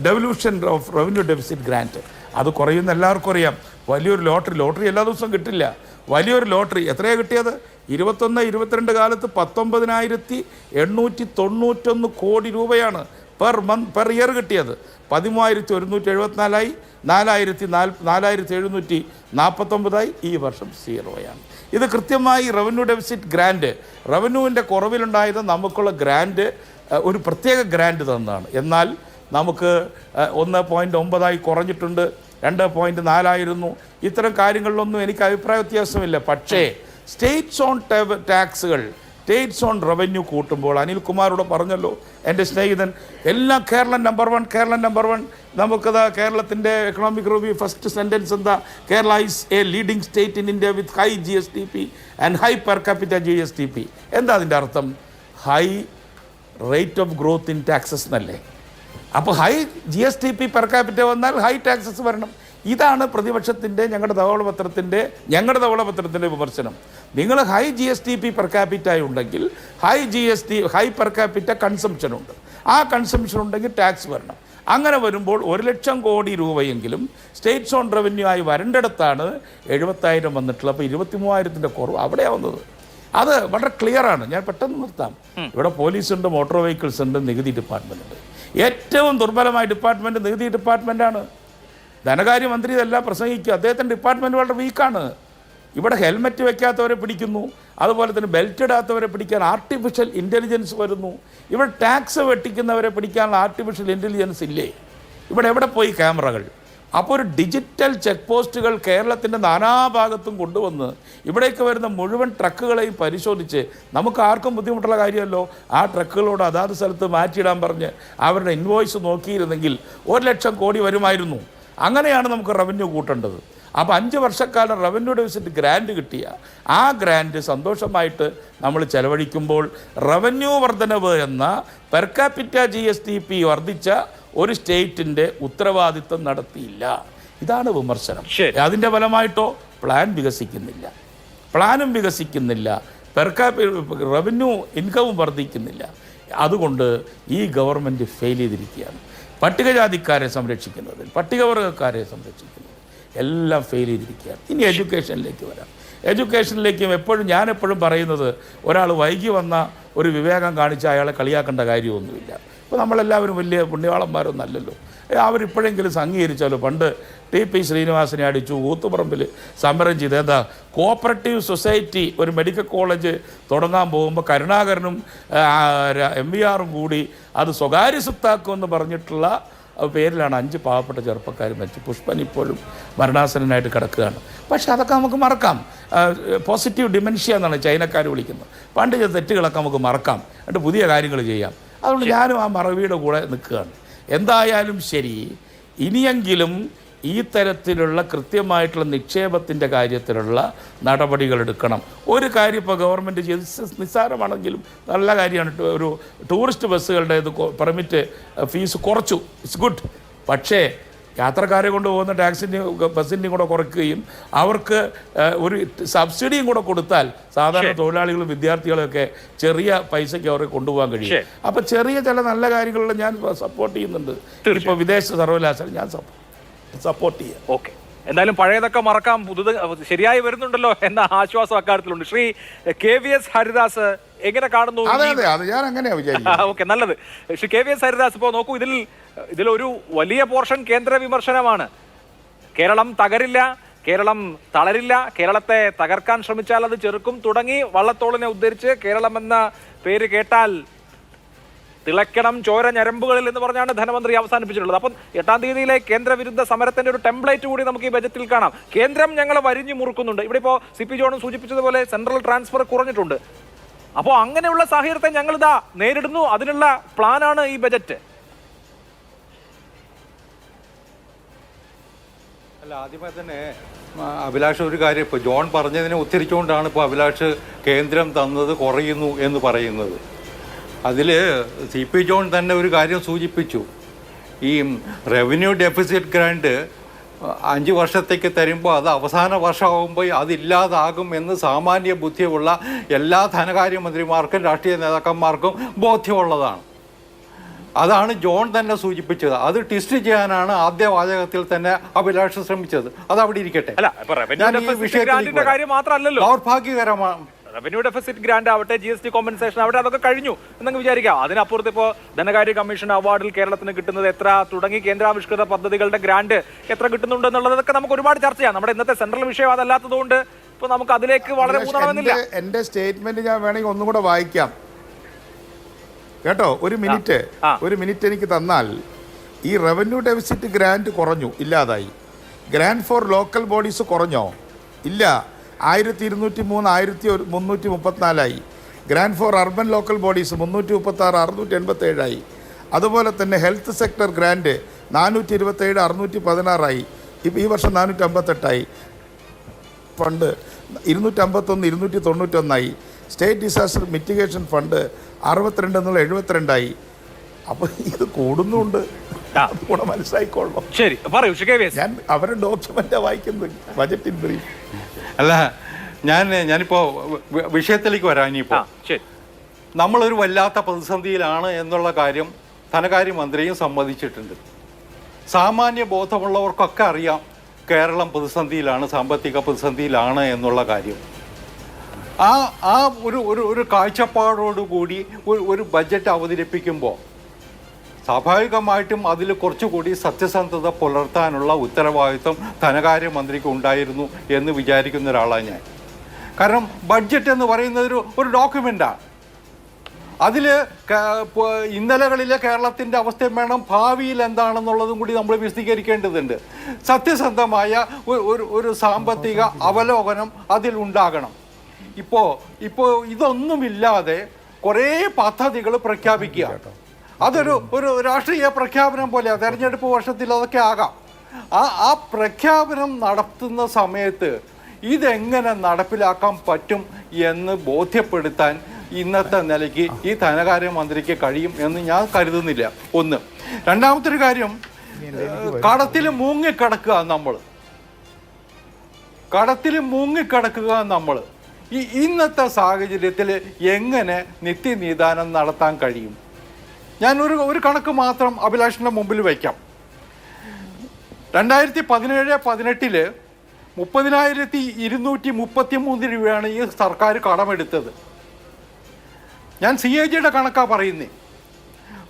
devolution of revenue deficit grant. അത് കുറയുന്ന എല്ലാവർക്കും അറിയാം. വലിയൊരു ലോട്ടറി എല്ലാ ദിവസവും കിട്ടില്ല. വലിയൊരു ലോട്ടറി എത്രയാണ് കിട്ടിയത്? 21-22 കാലത്ത് 19,891 കോടി രൂപയാണ് പെർ ഇയർ കിട്ടിയത്. 13,174 4,749 ഈ വർഷം 0 ഇത് കൃത്യമായി റവന്യൂ ഡെഫിസിറ്റ് ഗ്രാൻറ്റ്, റവന്യൂവിൻ്റെ കുറവിലുണ്ടായത് നമുക്കുള്ള ഗ്രാൻറ്റ്, ഒരു പ്രത്യേക ഗ്രാൻറ്റ് തന്നതാണ്. എന്നാൽ നമുക്ക് 1.9 കുറഞ്ഞിട്ടുണ്ട്, 2.4 ഇത്തരം കാര്യങ്ങളിലൊന്നും എനിക്ക് അഭിപ്രായ വ്യത്യാസമില്ല. പക്ഷേ സ്റ്റേറ്റ്സ് ഓൺ ടാക്സുകൾ, സ്റ്റേറ്റ്സ് ഓൺ റവന്യൂ കൂട്ടുമ്പോൾ അനിൽകുമാറോട് പറഞ്ഞല്ലോ എൻ്റെ സ്നേഹിതൻ, എല്ലാം കേരളം നമ്പർ വൺ. നമുക്കത് കേരളത്തിൻ്റെ എക്കണോമിക് റിവ്യൂ ഫസ്റ്റ് സെൻറ്റൻസ് എന്താ? Kerala is A leading state in India with high GSTP and high per capita GSTP. എന്താ അതിൻ്റെ അർത്ഥം? High rate of growth in taxes എന്നല്ലേ. അപ്പോൾ ഹൈ GSTP പെർ ക്യാപിറ്റ വന്നാൽ ഹൈ ടാക്സസ് വരണം. ഇതാണ് പ്രതിപക്ഷത്തിൻ്റെ ഞങ്ങളുടെ ധവളപത്രത്തിൻ്റെ വിമർശനം. നിങ്ങൾ ഹൈ GSTP പെർ ക്യാപിറ്റ ഉണ്ടെങ്കിൽ ഹൈ പെർ ക്യാപിറ്റ കൺസംഷൻ ഉണ്ട്. ആ കൺസംഷൻ ഉണ്ടെങ്കിൽ ടാക്സ് വരണം. അങ്ങനെ വരുമ്പോൾ 1,00,000 കോടി രൂപയെങ്കിലും സ്റ്റേറ്റ്സ് ഓൺ റവന്യൂ ആയി വരേണ്ടിടത്താണ് 70,000 വന്നിട്ടുള്ളത്. അപ്പോൾ 23,000-ൻ്റെ കുറവ് അവിടെയാണ് വന്നത്. അത് വളരെ ക്ലിയറാണ്. ഞാൻ പെട്ടെന്ന് നിർത്താം. ഇവിടെ പോലീസുണ്ട്, മോട്ടോർ വെഹിക്കിൾസ് ഉണ്ട്, നികുതി ഡിപ്പാർട്ട്മെൻ്റ് ഉണ്ട്. ഏറ്റവും ദുർബലമായ ഡിപ്പാർട്ട്മെൻറ്റ് നികുതി ഡിപ്പാർട്ട്മെൻറ്റാണ്. ധനകാര്യമന്ത്രി ഇതെല്ലാം പ്രസംഗിക്കുക, അദ്ദേഹത്തിൻ്റെ ഡിപ്പാർട്ട്മെൻറ്റ് വളരെ വീക്കാണ്. ഇവിടെ ഹെൽമെറ്റ് വെക്കാത്തവരെ പിടിക്കുന്നു, അതുപോലെ തന്നെ ബെൽറ്റ് ഇടാത്തവരെ പിടിക്കാൻ ആർട്ടിഫിഷ്യൽ ഇൻ്റലിജൻസ് വരുന്നു. ഇവിടെ ടാക്സ് വെട്ടിക്കുന്നവരെ പിടിക്കാനുള്ള ആർട്ടിഫിഷ്യൽ ഇൻ്റലിജൻസ് ഇല്ലേ? ഇവിടെ എവിടെ പോയി ക്യാമറകൾ? അപ്പോൾ ഒരു ഡിജിറ്റൽ ചെക്ക് പോസ്റ്റുകൾ കേരളത്തിൻ്റെ നാനാഭാഗത്തും കൊണ്ടുവന്ന് ഇവിടേക്ക് വരുന്ന മുഴുവൻ ട്രക്കുകളെയും പരിശോധിച്ച് നമുക്ക് ആർക്കും ബുദ്ധിമുട്ടുള്ള കാര്യമല്ലോ. ആ ട്രക്കുകളോട് അതാത് സ്ഥലത്ത് മാറ്റിയിടാൻ പറഞ്ഞ് അവരുടെ ഇൻവോയ്സ് നോക്കിയിരുന്നെങ്കിൽ 1,00,000 കോടി വരുമായിരുന്നു. അങ്ങനെയാണ് നമുക്ക് റവന്യൂ കൂട്ടേണ്ടത്. അപ്പോൾ 5 വർഷക്കാലം റവന്യൂ ഡെഫിസിറ്റ് ഗ്രാൻഡ് കിട്ടിയ ആ ഗ്രാൻഡ് സന്തോഷമായിട്ട് നമ്മൾ ചെലവഴിക്കുമ്പോൾ റവന്യൂ വർധനവ് എന്ന പെർ ക്യാപിറ്റ GSTP വർദ്ധിച്ച ഒരു സ്റ്റേറ്റിൻ്റെ ഉത്തരവാദിത്വം നടത്തിയില്ല. ഇതാണ് വിമർശനം. അതിൻ്റെ ഫലമായിട്ടോ പ്ലാനും വികസിക്കുന്നില്ല, റവന്യൂ ഇൻകവും വർദ്ധിക്കുന്നില്ല. അതുകൊണ്ട് ഈ ഗവൺമെൻറ് ഫെയിൽ ചെയ്തിരിക്കുകയാണ്. പട്ടികജാതിക്കാരെ സംരക്ഷിക്കുന്നതിൽ, പട്ടികവർഗക്കാരെ സംരക്ഷിക്കുന്നതിൽ എല്ലാം ഫെയിൽ ചെയ്തിരിക്കുകയാണ്. ഇനി എഡ്യൂക്കേഷനിലേക്ക് വരാം. എഡ്യൂക്കേഷനിലേക്കും ഞാനെപ്പോഴും പറയുന്നത്, ഒരാൾ വൈകി വന്ന ഒരു വിവേകം കാണിച്ച് അയാളെ കളിയാക്കേണ്ട കാര്യമൊന്നുമില്ല. ഇപ്പോൾ നമ്മളെല്ലാവരും വലിയ പുണ്യവാളന്മാരൊന്നും അല്ലല്ലോ. അവരിപ്പോഴെങ്കിലും അംഗീകരിച്ചാലോ. പണ്ട് TP ശ്രീനിവാസനെ അടിച്ചു, കൂത്തുപറമ്പിൽ സമരം ചെയ്ത് കോപ്പറേറ്റീവ് സൊസൈറ്റി ഒരു മെഡിക്കൽ കോളേജ് തുടങ്ങാൻ പോകുമ്പോൾ കരുണാകരനും MVR-ഉം കൂടി അത് സ്വകാര്യ സ്വത്താക്കുമെന്ന് പറഞ്ഞിട്ടുള്ള പേരിലാണ് 5 പാവപ്പെട്ട ചെറുപ്പക്കാർ മരിച്ചു. പുഷ്പൻ ഇപ്പോഴും മരണാസനായിട്ട് കിടക്കുകയാണ്. പക്ഷേ അതൊക്കെ നമുക്ക് മറക്കാം. പോസിറ്റീവ് ഡിമെൻഷ്യ എന്നാണ് ചൈനക്കാർ വിളിക്കുന്നത്. പണ്ട് ചെയ്ത തെറ്റുകളൊക്കെ നമുക്ക് മറക്കാം, എന്നിട്ട് പുതിയ കാര്യങ്ങൾ ചെയ്യാം. അതുകൊണ്ട് ഞാനും ആ മറവിയുടെ കൂടെ നിൽക്കുകയാണ്. എന്തായാലും ശരി, ഇനിയെങ്കിലും ഈ തരത്തിലുള്ള കൃത്യമായിട്ടുള്ള നിക്ഷേപത്തിൻ്റെ കാര്യത്തിലുള്ള നടപടികൾ എടുക്കണം. ഒരു കാര്യം ഇപ്പോൾ ഗവൺമെൻറ് ചെയ്ത് നിസ്സാരമാണെങ്കിലും നല്ല കാര്യമാണ്. ഒരു ടൂറിസ്റ്റ് ബസ്സുകളുടെ പെർമിറ്റ് ഫീസ് കുറച്ചു, ഇറ്റ്സ് ഗുഡ്. പക്ഷേ യാത്രക്കാരെ കൊണ്ടുപോകുന്ന ബസ്സിൻ്റെയും കൂടെ കുറയ്ക്കുകയും അവർക്ക് ഒരു സബ്സിഡിയും കൂടെ കൊടുത്താൽ സാധാരണ തൊഴിലാളികളും വിദ്യാർത്ഥികളൊക്കെ ചെറിയ പൈസയ്ക്ക് അവരെ കൊണ്ടുപോകാൻ കഴിയും. അപ്പോൾ ചെറിയ ചില നല്ല കാര്യങ്ങളിൽ ഞാൻ സപ്പോർട്ട് ചെയ്യുന്നുണ്ട്. ഇപ്പോൾ വിദേശ സർവകലാശാല ഞാൻ സപ്പോർട്ട് ചെയ്യാം. ഓക്കെ, എന്തായാലും പഴയതൊക്കെ മറക്കാം, പുതുത് ശരിയായി വരുന്നുണ്ടല്ലോ എന്ന ആശ്വാസം അക്കാര്യത്തിലുണ്ട്. ശ്രീ KVS ഹരിദാസ് എങ്ങനെ കാണുന്നു? ഓക്കെ, നല്ലത്. ശ്രീ KVS ഹരിദാസ്, ഇപ്പോൾ നോക്കൂ, ഇതിലൊരു വലിയ പോർഷൻ കേന്ദ്ര വിമർശനമാണ്. കേരളം തകരില്ല, കേരളം തളരില്ല, കേരളത്തെ തകർക്കാൻ ശ്രമിച്ചാൽ അത് ചെറുക്കും തുടങ്ങി വള്ളത്തോളിനെ ഉദ്ധരിച്ച് കേരളം എന്ന പേര് കേട്ടാൽ തിളക്കണം ചോര ഞരമ്പുകളിൽ എന്ന് പറഞ്ഞാണ് ധനമന്ത്രി അവസാനിപ്പിച്ചിട്ടുള്ളത്. അപ്പം 8-ാം തീയതിയിലെ കേന്ദ്ര വിരുദ്ധ സമരത്തിന്റെ ഒരു ടെംപ്ലേറ്റ് കൂടി നമുക്ക് ഈ ബജറ്റിൽ കാണാം. കേന്ദ്രം ഞങ്ങളെ വരിഞ്ഞു മുറുക്കുന്നുണ്ട്. ഇവിടെ ഇപ്പോൾ CP ജോണും സൂചിപ്പിച്ചതുപോലെ സെൻട്രൽ ട്രാൻസ്ഫർ കുറഞ്ഞിട്ടുണ്ട്. അപ്പോൾ അങ്ങനെയുള്ള സാഹചര്യത്തെ ഞങ്ങളിതാ നേരിടുന്നു, അതിനുള്ള പ്ലാനാണ് ഈ ബജറ്റ്. അല്ല, ആദ്യമേ തന്നെ അഭിലാഷ് ഒരു കാര്യം, ഇപ്പോൾ ജോൺ പറഞ്ഞതിനെ ഉദ്ധരിച്ചുകൊണ്ടാണ് ഇപ്പോൾ അഭിലാഷ് കേന്ദ്രം തന്നത് കുറയുന്നു എന്ന് പറയുന്നത്. അതിൽ CP ജോൺ തന്നെ ഒരു കാര്യം സൂചിപ്പിച്ചു. ഈ റവന്യൂ ഡെഫിസിറ്റ് ഗ്രാൻഡ് 5 വർഷത്തേക്ക് തരുമ്പോൾ അത് അവസാന വർഷമാകുമ്പോൾ അതില്ലാതാകും എന്ന് സാമാന്യ ബുദ്ധിയുള്ള എല്ലാ ധനകാര്യമന്ത്രിമാർക്കും രാഷ്ട്രീയ നേതാക്കന്മാർക്കും ബോധ്യമുള്ളതാണ്. അതാണ് ജോൺ തന്നെ സൂചിപ്പിച്ചത്. അത് ട്വിസ്റ്റ് ചെയ്യാനാണ് ആദ്യ വാചകത്തിൽ തന്നെ അഭിലാഷ് ശ്രമിച്ചത്. അത് അവിടെ ഇരിക്കട്ടെ. ദൗർഭാഗ്യകരമാണ്. റവന്യൂ ഡെഫിസിറ്റ് ഗ്രാന്റ് ആവട്ടെ, GST കോമ്പൻസേഷൻ ആവട്ടെ, അതൊക്കെ കഴിഞ്ഞു എന്നങ്ങ് വിചാരിക്കാം. അതിനപ്പുറത്ത് ഇപ്പോൾ ധനകാര്യ കമ്മീഷൻ അവാർഡിൽ കേരളത്തിന് കിട്ടുന്നത് എത്ര, തുടങ്ങി കേന്ദ്രാവിഷ്കൃത പദ്ധതികളുടെ ഗ്രാന്റ് എത്ര കിട്ടുന്നുണ്ട് എന്നുള്ളതൊക്കെ നമുക്ക് ഒരുപാട് ചർച്ച ചെയ്യാം. നമ്മുടെ ഇന്നത്തെ സെൻട്രൽ വിഷയം അതല്ലാത്തതുകൊണ്ട് ഇപ്പോൾ നമുക്ക് അതിലേക്ക് വളരെ ഊന്നണമെന്നില്ല. എൻ്റെ സ്റ്റേറ്റ്മെന്റ് ഞാൻ വേണമെങ്കിൽ ഒന്നും കൂടെ വായിക്കാം കേട്ടോ. ഒരു മിനിറ്റ് എനിക്ക് തന്നാൽ, ഈ റവന്യൂ ഡെഫിസിറ്റ് ഗ്രാന്റ് കുറഞ്ഞു, ഇല്ലാതായി. ഗ്രാന്റ് ഫോർ ലോക്കൽ ബോഡീസ് കുറഞ്ഞോ? ഇല്ല, 1203 1334 grant for urban local bodies 336 687 അതുപോലെ തന്നെ ഹെൽത്ത് സെക്ടർ ഗ്രാന്റ് 427 616 ഇപ്പോൾ ഈ വർഷം 458 fund 251 291 state disaster mitigation fund 62 എന്നുള്ള 72 അപ്പോൾ ഇത് കൂടുന്നുണ്ട്. കൂടെ മനസ്സിലായിക്കൊള്ളണം. ശരി, പറയൂ ഷിക്കേവിയസ്. ഞാൻ അവരുടെ ഡോക്യുമെൻ്റാണ് വായിക്കുന്നത്, ബജറ്റ് ഇൻ ബ്രീഫ്. അല്ല, ഞാനിപ്പോൾ വിഷയത്തിലേക്ക് വരാം. ഇനിയിപ്പോൾ ശരി, നമ്മളൊരു വല്ലാത്ത പ്രതിസന്ധിയിലാണ് എന്നുള്ള കാര്യം ധനകാര്യമന്ത്രിയും സമ്മതിച്ചിട്ടുണ്ട്. സാമാന്യ ബോധമുള്ളവർക്കൊക്കെ അറിയാം കേരളം പ്രതിസന്ധിയിലാണ്, സാമ്പത്തിക പ്രതിസന്ധിയിലാണ് എന്നുള്ള കാര്യം. ആ ഒരു കാഴ്ചപ്പാടോടുകൂടി ഒരു ബഡ്ജറ്റ് അവതരിപ്പിക്കുമ്പോൾ സ്വാഭാവികമായിട്ടും അതിൽ കുറച്ചുകൂടി സത്യസന്ധത പുലർത്താനുള്ള ഉത്തരവാദിത്വം ധനകാര്യമന്ത്രിക്ക് ഉണ്ടായിരുന്നു എന്ന് വിചാരിക്കുന്ന ഒരാളാണ് ഞാൻ. കാരണം ബഡ്ജറ്റ് എന്ന് പറയുന്നത് ഒരു ഡോക്യുമെൻ്റാണ്. അതിൽ ഇന്നലകളിലെ കേരളത്തിൻ്റെ അവസ്ഥയും വേണം, ഭാവിയിൽ എന്താണെന്നുള്ളതും കൂടി നമ്മൾ വിശദീകരിക്കേണ്ടതുണ്ട്. സത്യസന്ധമായ ഒരു സാമ്പത്തിക അവലോകനം അതിലുണ്ടാകണം. ഇപ്പോൾ ഇതൊന്നുമില്ലാതെ കുറേ പദ്ധതികൾ പ്രഖ്യാപിക്കുക, അതൊരു രാഷ്ട്രീയ പ്രഖ്യാപനം പോലെയാണ്. തെരഞ്ഞെടുപ്പ് വർഷത്തിൽ അതൊക്കെ ആകാം. ആ പ്രഖ്യാപനം നടത്തുന്ന സമയത്ത് ഇതെങ്ങനെ നടപ്പിലാക്കാൻ പറ്റും എന്ന് ബോധ്യപ്പെടുത്താൻ ഇന്നത്തെ നിലയ്ക്ക് ഈ ധനകാര്യമന്ത്രിക്ക് കഴിയും എന്ന് ഞാൻ കരുതുന്നില്ല. ഒന്ന്. രണ്ടാമത്തെ ഒരു കാര്യം, കടത്തിൽ മുങ്ങിക്കിടക്കുക നമ്മൾ ഈ ഇന്നത്തെ സാഹചര്യത്തിൽ എങ്ങനെ നിത്യനിദാനം നടത്താൻ കഴിയും? ഞാൻ ഒരു കണക്ക് മാത്രം അഭിലാഷിൻ്റെ മുമ്പിൽ വയ്ക്കാം. 2017-18 30,233 രൂപയാണ് ഈ സർക്കാർ കടമെടുത്തത്. ഞാൻ CAG-യുടെ കണക്കാണ് പറയുന്നത്.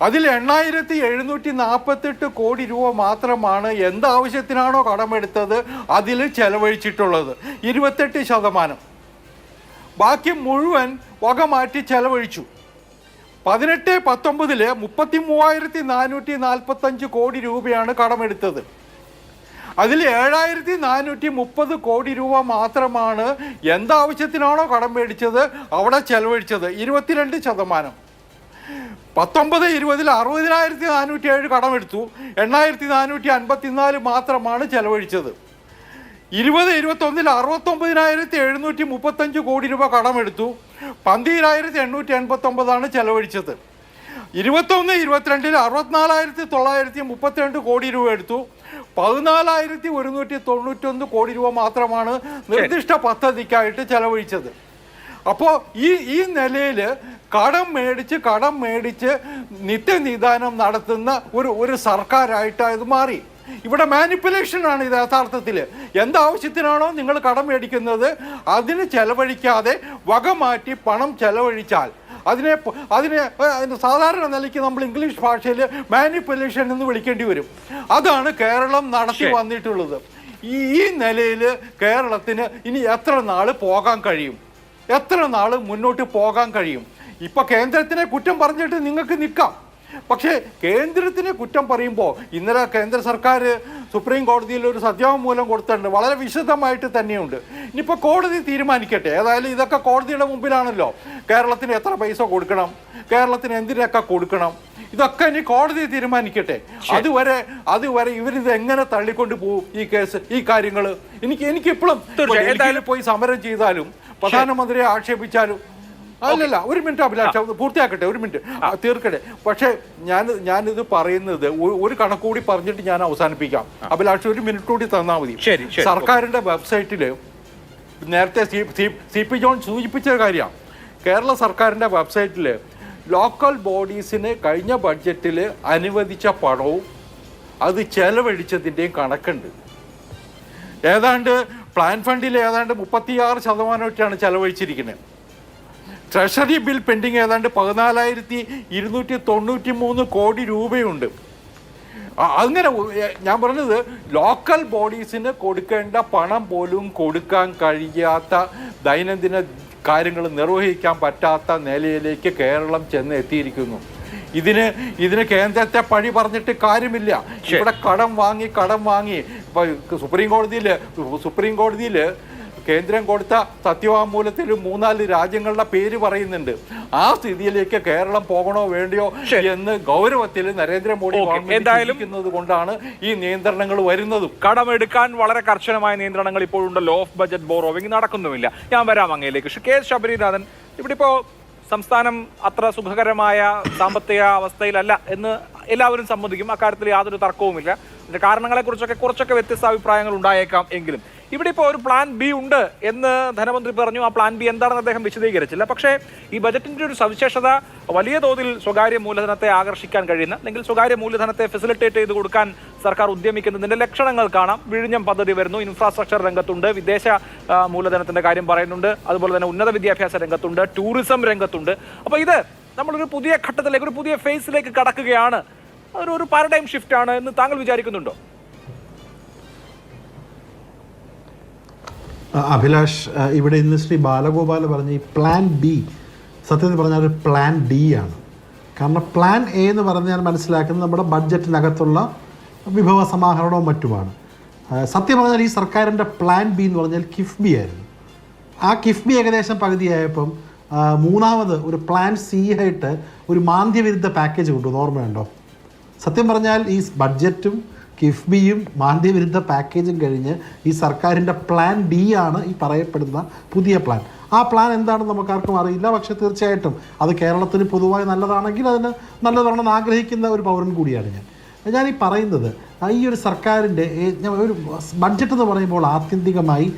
അതിൽ 8,748 കോടി രൂപ മാത്രമാണ് എന്താവശ്യത്തിനാണോ കടമെടുത്തത് അതിൽ ചെലവഴിച്ചിട്ടുള്ളത്, 28%. ബാക്കി മുഴുവൻ വകമാറ്റി ചെലവഴിച്ചു. 18-19 33,445 കോടി രൂപയാണ് കടമെടുത്തത്. അതിൽ 7,430 കോടി രൂപ മാത്രമാണ് എന്താവശ്യത്തിനാണോ കടം മേടിച്ചത് അവിടെ ചെലവഴിച്ചത്, 22%. 19-20 60,407 കടമെടുത്തു, 8,454 മാത്രമാണ് ചെലവഴിച്ചത്. 20-21 69,735 കോടി രൂപ കടമെടുത്തു, 12,889 ചെലവഴിച്ചത്. 21-22 64,932 കോടി രൂപ എടുത്തു, 14,191 കോടി രൂപ മാത്രമാണ് നിർദ്ദിഷ്ട പദ്ധതിക്കായിട്ട് ചെലവഴിച്ചത്. അപ്പോൾ ഈ നിലയിൽ കടം മേടിച്ച് നിത്യനിദാനം നടത്തുന്ന ഒരു സർക്കാരായിട്ട് ഇത് മാറി. ഇവിടെ മാനിപ്പുലേഷനാണ് ഇത് യഥാർത്ഥത്തിൽ. എന്താവശ്യത്തിനാണോ നിങ്ങൾ കടം മേടിക്കുന്നത് അതിന് ചെലവഴിക്കാതെ വകമാറ്റി പണം ചെലവഴിച്ചാൽ അതിനെ സാധാരണ നിലയ്ക്ക് നമ്മൾ ഇംഗ്ലീഷ് ഭാഷയിൽ മാനിപ്പുലേഷൻ എന്ന് വിളിക്കേണ്ടി വരും. അതാണ് കേരളം നടത്തി വന്നിട്ടുള്ളത്. ഈ നിലയിൽ കേരളത്തിന് ഇനി എത്ര നാൾ പോകാൻ കഴിയും, എത്ര നാൾ മുന്നോട്ട് പോകാൻ കഴിയും? ഇപ്പം കേന്ദ്രത്തിനെ കുറ്റം പറഞ്ഞിട്ട് നിങ്ങൾക്ക് നിൽക്കാം. പക്ഷേ കേന്ദ്രത്തിനെ കുറ്റം പറയുമ്പോൾ ഇന്നലെ കേന്ദ്ര സർക്കാർ സുപ്രീം കോടതിയിൽ ഒരു സത്യവാങ്മൂലം കൊടുത്തിട്ടുണ്ട്, വളരെ വിശദമായിട്ട് തന്നെയുണ്ട്. ഇനിയിപ്പോൾ കോടതി തീരുമാനിക്കട്ടെ. ഏതായാലും ഇതൊക്കെ കോടതിയുടെ മുമ്പിലാണല്ലോ. കേരളത്തിന് എത്ര പൈസ കൊടുക്കണം, കേരളത്തിന് എന്തിനൊക്കെ കൊടുക്കണം, ഇതൊക്കെ ഇനി കോടതി തീരുമാനിക്കട്ടെ. അതുവരെ ഇവരിത് എങ്ങനെ തള്ളിക്കൊണ്ട് പോകും ഈ കേസ്, ഈ കാര്യങ്ങൾ? എനിക്കിപ്പോഴും ഡൽഹിയിൽ പോയി സമരം ചെയ്താലും പ്രധാനമന്ത്രിയെ ആക്ഷേപിച്ചാലും അല്ലല്ല, ഒരു മിനിറ്റ് അഭിലാഷ, പൂർത്തിയാക്കട്ടെ, ഒരു മിനിറ്റ് തീർക്കട്ടെ. പക്ഷേ ഞാനിത് പറയുന്നത് ഒരു കണക്കുകൂടി പറഞ്ഞിട്ട് ഞാൻ അവസാനിപ്പിക്കാം. അഭിലാഷ് ഒരു മിനിറ്റ് കൂടി തന്നാൽ മതി. സർക്കാരിൻ്റെ വെബ്സൈറ്റിൽ നേരത്തെ CP ജോൺ സൂചിപ്പിച്ച കാര്യമാണ്. കേരള സർക്കാരിൻ്റെ വെബ്സൈറ്റിൽ ലോക്കൽ ബോഡീസിന് കഴിഞ്ഞ ബഡ്ജറ്റിൽ അനുവദിച്ച പണവും അത് ചെലവഴിച്ചതിൻ്റെയും കണക്കുണ്ട്. ഏതാണ്ട് പ്ലാൻ ഫണ്ടിൽ ഏതാണ്ട് 36% ചെലവഴിച്ചിരിക്കുന്നത്. ട്രഷറി ബിൽ പെൻഡിങ് ഏതാണ്ട് 14,293 കോടി രൂപയുണ്ട്. അങ്ങനെ ഞാൻ പറഞ്ഞത് ലോക്കൽ ബോഡീസിന് കൊടുക്കേണ്ട പണം പോലും കൊടുക്കാൻ കഴിയാത്ത, ദൈനംദിന കാര്യങ്ങൾ നിർവഹിക്കാൻ പറ്റാത്ത നിലയിലേക്ക് കേരളം ചെന്ന് എത്തിയിരിക്കുന്നു. ഇതിന് കേന്ദ്രത്തെ പഴി പറഞ്ഞിട്ട് കാര്യമില്ല. ഇവിടെ കടം വാങ്ങി ഇപ്പൊ സുപ്രീം കോടതിയിൽ കേന്ദ്രം കൊടുത്ത സത്യവാങ്മൂലത്തിൽ 3-4 രാജ്യങ്ങളുടെ പേര് പറയുന്നുണ്ട്. ആ സ്ഥിതിയിലേക്ക് കേരളം പോകണോ വേണ്ടയോ എന്ന് ഗൗരവത്തിൽ നരേന്ദ്രമോദി ഗവൺമെന്റ് കൊണ്ടാണ് ഈ നിയന്ത്രണങ്ങൾ വരുന്നതും. കടമെടുക്കാൻ വളരെ കർശനമായ നിയന്ത്രണങ്ങൾ ഇപ്പോഴുണ്ടല്ലോ. ഓഫ് ബജറ്റ് ബോറോവിംഗ് നടക്കുന്നുമില്ല. ഞാൻ വരാം അങ്ങയിലേക്ക്. കെ ശബരിനാഥൻ, ഇവിടെ ഇപ്പോൾ സംസ്ഥാനം അത്ര സുഖകരമായ സാമ്പത്തിക അവസ്ഥയിലല്ല എന്ന് എല്ലാവരും സമ്മതിക്കും. അക്കാര്യത്തിൽ യാതൊരു തർക്കവുമില്ല. അതിന്റെ കാരണങ്ങളെക്കുറിച്ചൊക്കെ കുറച്ചൊക്കെ വ്യത്യസ്ത അഭിപ്രായങ്ങൾ ഉണ്ടായേക്കാം. എങ്കിലും ഇവിടെ ഇപ്പോൾ ഒരു പ്ലാൻ ബി ഉണ്ട് എന്ന് ധനമന്ത്രി പറഞ്ഞു. ആ പ്ലാൻ ബി എന്താണെന്ന് അദ്ദേഹം വിശദീകരിച്ചില്ല. പക്ഷേ ഈ ബജറ്റിന്റെ ഒരു സവിശേഷത വലിയ തോതിൽ സ്വകാര്യ മൂലധനത്തെ ആകർഷിക്കാൻ കഴിയുന്ന, അല്ലെങ്കിൽ സ്വകാര്യ മൂലധനത്തെ ഫെസിലിറ്റേറ്റ് ചെയ്ത് കൊടുക്കാൻ സർക്കാർ ഉദ്യമിക്കുന്നതിന്റെ ലക്ഷണങ്ങൾ കാണാം. വിഴിഞ്ഞം പദ്ധതി വരുന്നു, ഇൻഫ്രാസ്ട്രക്ചർ രംഗത്തുണ്ട്, വിദേശ മൂലധനത്തിന്റെ കാര്യം പറയുന്നുണ്ട്, അതുപോലെ തന്നെ ഉന്നത വിദ്യാഭ്യാസ രംഗത്തുണ്ട്, ടൂറിസം രംഗത്തുണ്ട്. അപ്പോൾ ഇത് നമ്മളൊരു പുതിയ ഘട്ടത്തിലേക്ക്, ഒരു പുതിയ ഫേസിലേക്ക് കടക്കുകയാണ്. ഒരു പാരഡൈം ഷിഫ്റ്റ് ആണ് എന്ന് താങ്കൾ വിചാരിക്കുന്നുണ്ടോ? അഭിലാഷ്, ഇവിടെ ഇന്ന് ശ്രീ ബാലഗോപാൽ പറഞ്ഞ ഈ പ്ലാൻ ബി സത്യത്തിൽ പറഞ്ഞാൽ ഒരു പ്ലാൻ ഡി ആണ്. കാരണം പ്ലാൻ എ എന്ന് പറഞ്ഞാൽ മനസ്സിലാക്കുന്നത് നമ്മുടെ ബഡ്ജറ്റിനകത്തുള്ള വിഭവ സമാഹരണവും മറ്റുമാണ്. സത്യം പറഞ്ഞാൽ ഈ സർക്കാരിൻ്റെ പ്ലാൻ ബി എന്ന് പറഞ്ഞാൽ കിഫ്ബി ആയിരുന്നു. ആ കിഫ്ബി ഏകദേശം പകുതിയായപ്പം മൂന്നാമത് ഒരു പ്ലാൻ സി ആയിട്ട് ഒരു മാന്ദ്യവിരുദ്ധ പാക്കേജ് കൊണ്ടുവന്നു. ഓർമ്മയുണ്ടോ? സത്യം പറഞ്ഞാൽ ഈ ബഡ്ജറ്റും കിഫ്ബിയും മാന്ദ്യവിരുദ്ധ പാക്കേജും കഴിഞ്ഞ് ഈ സർക്കാരിൻ്റെ പ്ലാൻ ഡി ആണ് ഈ പറയപ്പെടുന്ന പുതിയ പ്ലാൻ. ആ പ്ലാൻ എന്താണെന്ന് നമുക്കാർക്കും അറിയില്ല. പക്ഷേ തീർച്ചയായിട്ടും അത് കേരളത്തിന് പൊതുവായി നല്ലതാണെങ്കിൽ അതിന് നല്ലതാണെന്ന് ആഗ്രഹിക്കുന്ന ഒരു പൗരൻ കൂടിയാണ് ഞാൻ ഈ പറയുന്നത്. ഈ ഒരു സർക്കാരിൻ്റെ ഒരു ബഡ്ജറ്റ് എന്ന് പറയുമ്പോൾ ആത്യന്തികമായി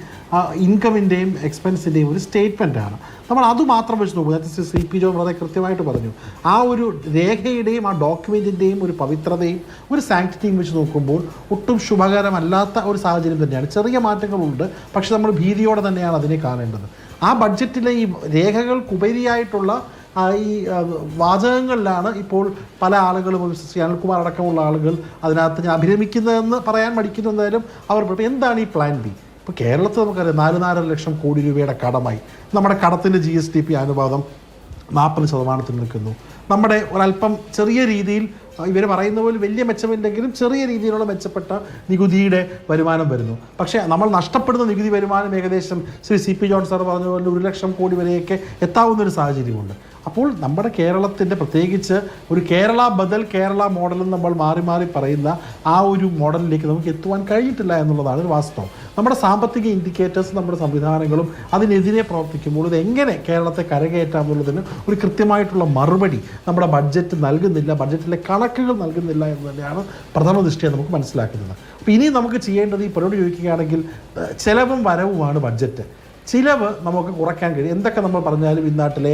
ഇൻകമിൻ്റെയും എക്സ്പെൻസിൻ്റെയും ഒരു സ്റ്റേറ്റ്മെൻറ്റാണ്. നമ്മൾ അതുമാത്രം വെച്ച് നോക്കുക. നേരത്തെ ശ്രീ പി ജോൺ വളരെ കൃത്യമായിട്ട് പറഞ്ഞു. ആ ഒരു രേഖയുടെയും ആ ഡോക്യുമെൻറ്റിൻ്റെയും ഒരു പവിത്രതയും ഒരു സാങ്ക്ടിറ്റിയും വെച്ച് നോക്കുമ്പോൾ ഒട്ടും ശുഭകരമല്ലാത്ത ഒരു സാഹചര്യം തന്നെയാണ്. ചെറിയ മാറ്റങ്ങളുണ്ട്, പക്ഷെ നമ്മൾ ഭീതിയോടെ തന്നെയാണ് അതിനെ കാണേണ്ടത്. ആ ബഡ്ജറ്റിലെ ഈ രേഖകൾക്കുപരിയായിട്ടുള്ള ഈ വാചകങ്ങളിലാണ് ഇപ്പോൾ പല ആളുകളും, ശ്രീ അനിൽകുമാർ അടക്കമുള്ള ആളുകൾ അതിനകത്ത് ഞാൻ അഭിരമിക്കുന്നതെന്ന് പറയാൻ മടിക്കുന്നതായാലും അവർ എന്താണ് ഈ പ്ലാൻ ബി? ഇപ്പോൾ കേരളത്തിൽ നമുക്കറിയാം 4.5 ലക്ഷം കോടി രൂപയുടെ കടമായി. നമ്മുടെ കടത്തിൻ്റെ GSDP അനുപാതം 40% നിൽക്കുന്നു. നമ്മുടെ ഒരല്പം ചെറിയ രീതിയിൽ ഇവർ പറയുന്ന പോലെ വലിയ മെച്ചമില്ലെങ്കിലും ചെറിയ രീതിയിലുള്ള മെച്ചപ്പെട്ട നികുതിയുടെ വരുമാനം വരുന്നു. പക്ഷേ നമ്മൾ നഷ്ടപ്പെടുന്ന നികുതി വരുമാനം ഏകദേശം ശ്രീ CP ജോൺ സാർ പറഞ്ഞ പോലെ 1 ലക്ഷം കോടി വരെയൊക്കെ എത്താവുന്നൊരു സാഹചര്യമുണ്ട്. അപ്പോൾ നമ്മുടെ കേരളത്തിൻ്റെ പ്രത്യേകിച്ച് ഒരു കേരള ബദൽ കേരള മോഡലും നമ്മൾ മാറി മാറി പറയുന്ന ആ ഒരു മോഡലിലേക്ക് നമുക്ക് എത്തുവാൻ കഴിഞ്ഞിട്ടില്ല എന്നുള്ളതാണ് ഒരു വാസ്തവം. നമ്മുടെ സാമ്പത്തിക ഇൻഡിക്കേറ്റേഴ്സ്, നമ്മുടെ സംവിധാനങ്ങളും അതിനെതിരെ പ്രവർത്തിക്കുമ്പോൾ ഇത് എങ്ങനെ കേരളത്തെ കരകയറ്റാം എന്നുള്ളതിന് ഒരു കൃത്യമായിട്ടുള്ള മറുപടി നമ്മുടെ ബഡ്ജറ്റ് നൽകുന്നില്ല, ബഡ്ജറ്റിലെ കണക്കുകൾ നൽകുന്നില്ല എന്ന് തന്നെയാണ് പ്രഥമ ദൃഷ്ടിയെ നമുക്ക് മനസ്സിലാക്കുന്നത്. അപ്പോൾ ഇനി നമുക്ക് ചെയ്യേണ്ടത്, ഈ പരിപാടി ചോദിക്കുകയാണെങ്കിൽ, ചെലവും വരവുമാണ് ബഡ്ജറ്റ്. ചിലവ് നമുക്ക് കുറയ്ക്കാൻ കഴിയും. എന്തൊക്കെ നമ്മൾ പറഞ്ഞാലും ഈ നാട്ടിലെ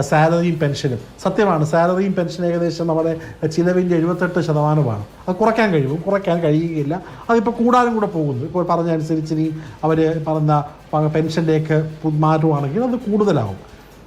സാലറിയും പെൻഷനും സത്യമാണ്. സാലറിയും പെൻഷനും ഏകദേശം നമ്മുടെ ചിലവിൻ്റെ 78%. അത് കുറയ്ക്കാൻ കഴിയും, കുറയ്ക്കാൻ കഴിയുകയില്ല. അതിപ്പോൾ കൂടാനും കൂടെ പോകുന്നു. ഇപ്പോൾ പറഞ്ഞതനുസരിച്ച് ഇനി അവർ പറഞ്ഞ പെൻഷൻ്റെയൊക്കെ മാറ്റുവാണെങ്കിൽ അത് കൂടുതലാവും.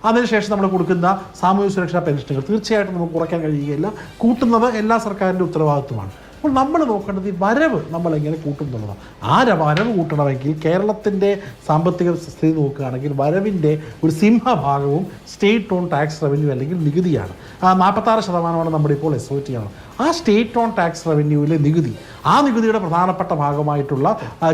അതിനുശേഷം നമ്മൾ കൊടുക്കുന്ന സാമൂഹ്യ സുരക്ഷാ പെൻഷനുകൾ തീർച്ചയായിട്ടും നമുക്ക് കുറയ്ക്കാൻ കഴിയുകയില്ല. കൂട്ടുന്നത് എല്ലാ സർക്കാരിൻ്റെ ഉത്തരവാദിത്വമാണ്. അപ്പോൾ നമ്മൾ നോക്കേണ്ടത് ഈ വരവ് നമ്മൾ എങ്ങനെ കൂട്ടും എന്നുള്ളതാണ്. ആ വരവ് കൂട്ടണമെങ്കിൽ കേരളത്തിൻ്റെ സാമ്പത്തിക സ്ഥിതി നോക്കുകയാണെങ്കിൽ വരവിൻ്റെ ഒരു സിംഹഭാഗവും സ്റ്റേറ്റ് ഓൺ ടാക്സ് റവന്യൂ അല്ലെങ്കിൽ നികുതിയാണ്. 46% നമ്മുടെ ഇപ്പോൾ SOT ആണ്. ആ സ്റ്റേറ്റ് ഓൺ ടാക്സ് റവന്യൂവിലെ നികുതി, ആ നികുതിയുടെ പ്രധാനപ്പെട്ട ഭാഗമായിട്ടുള്ള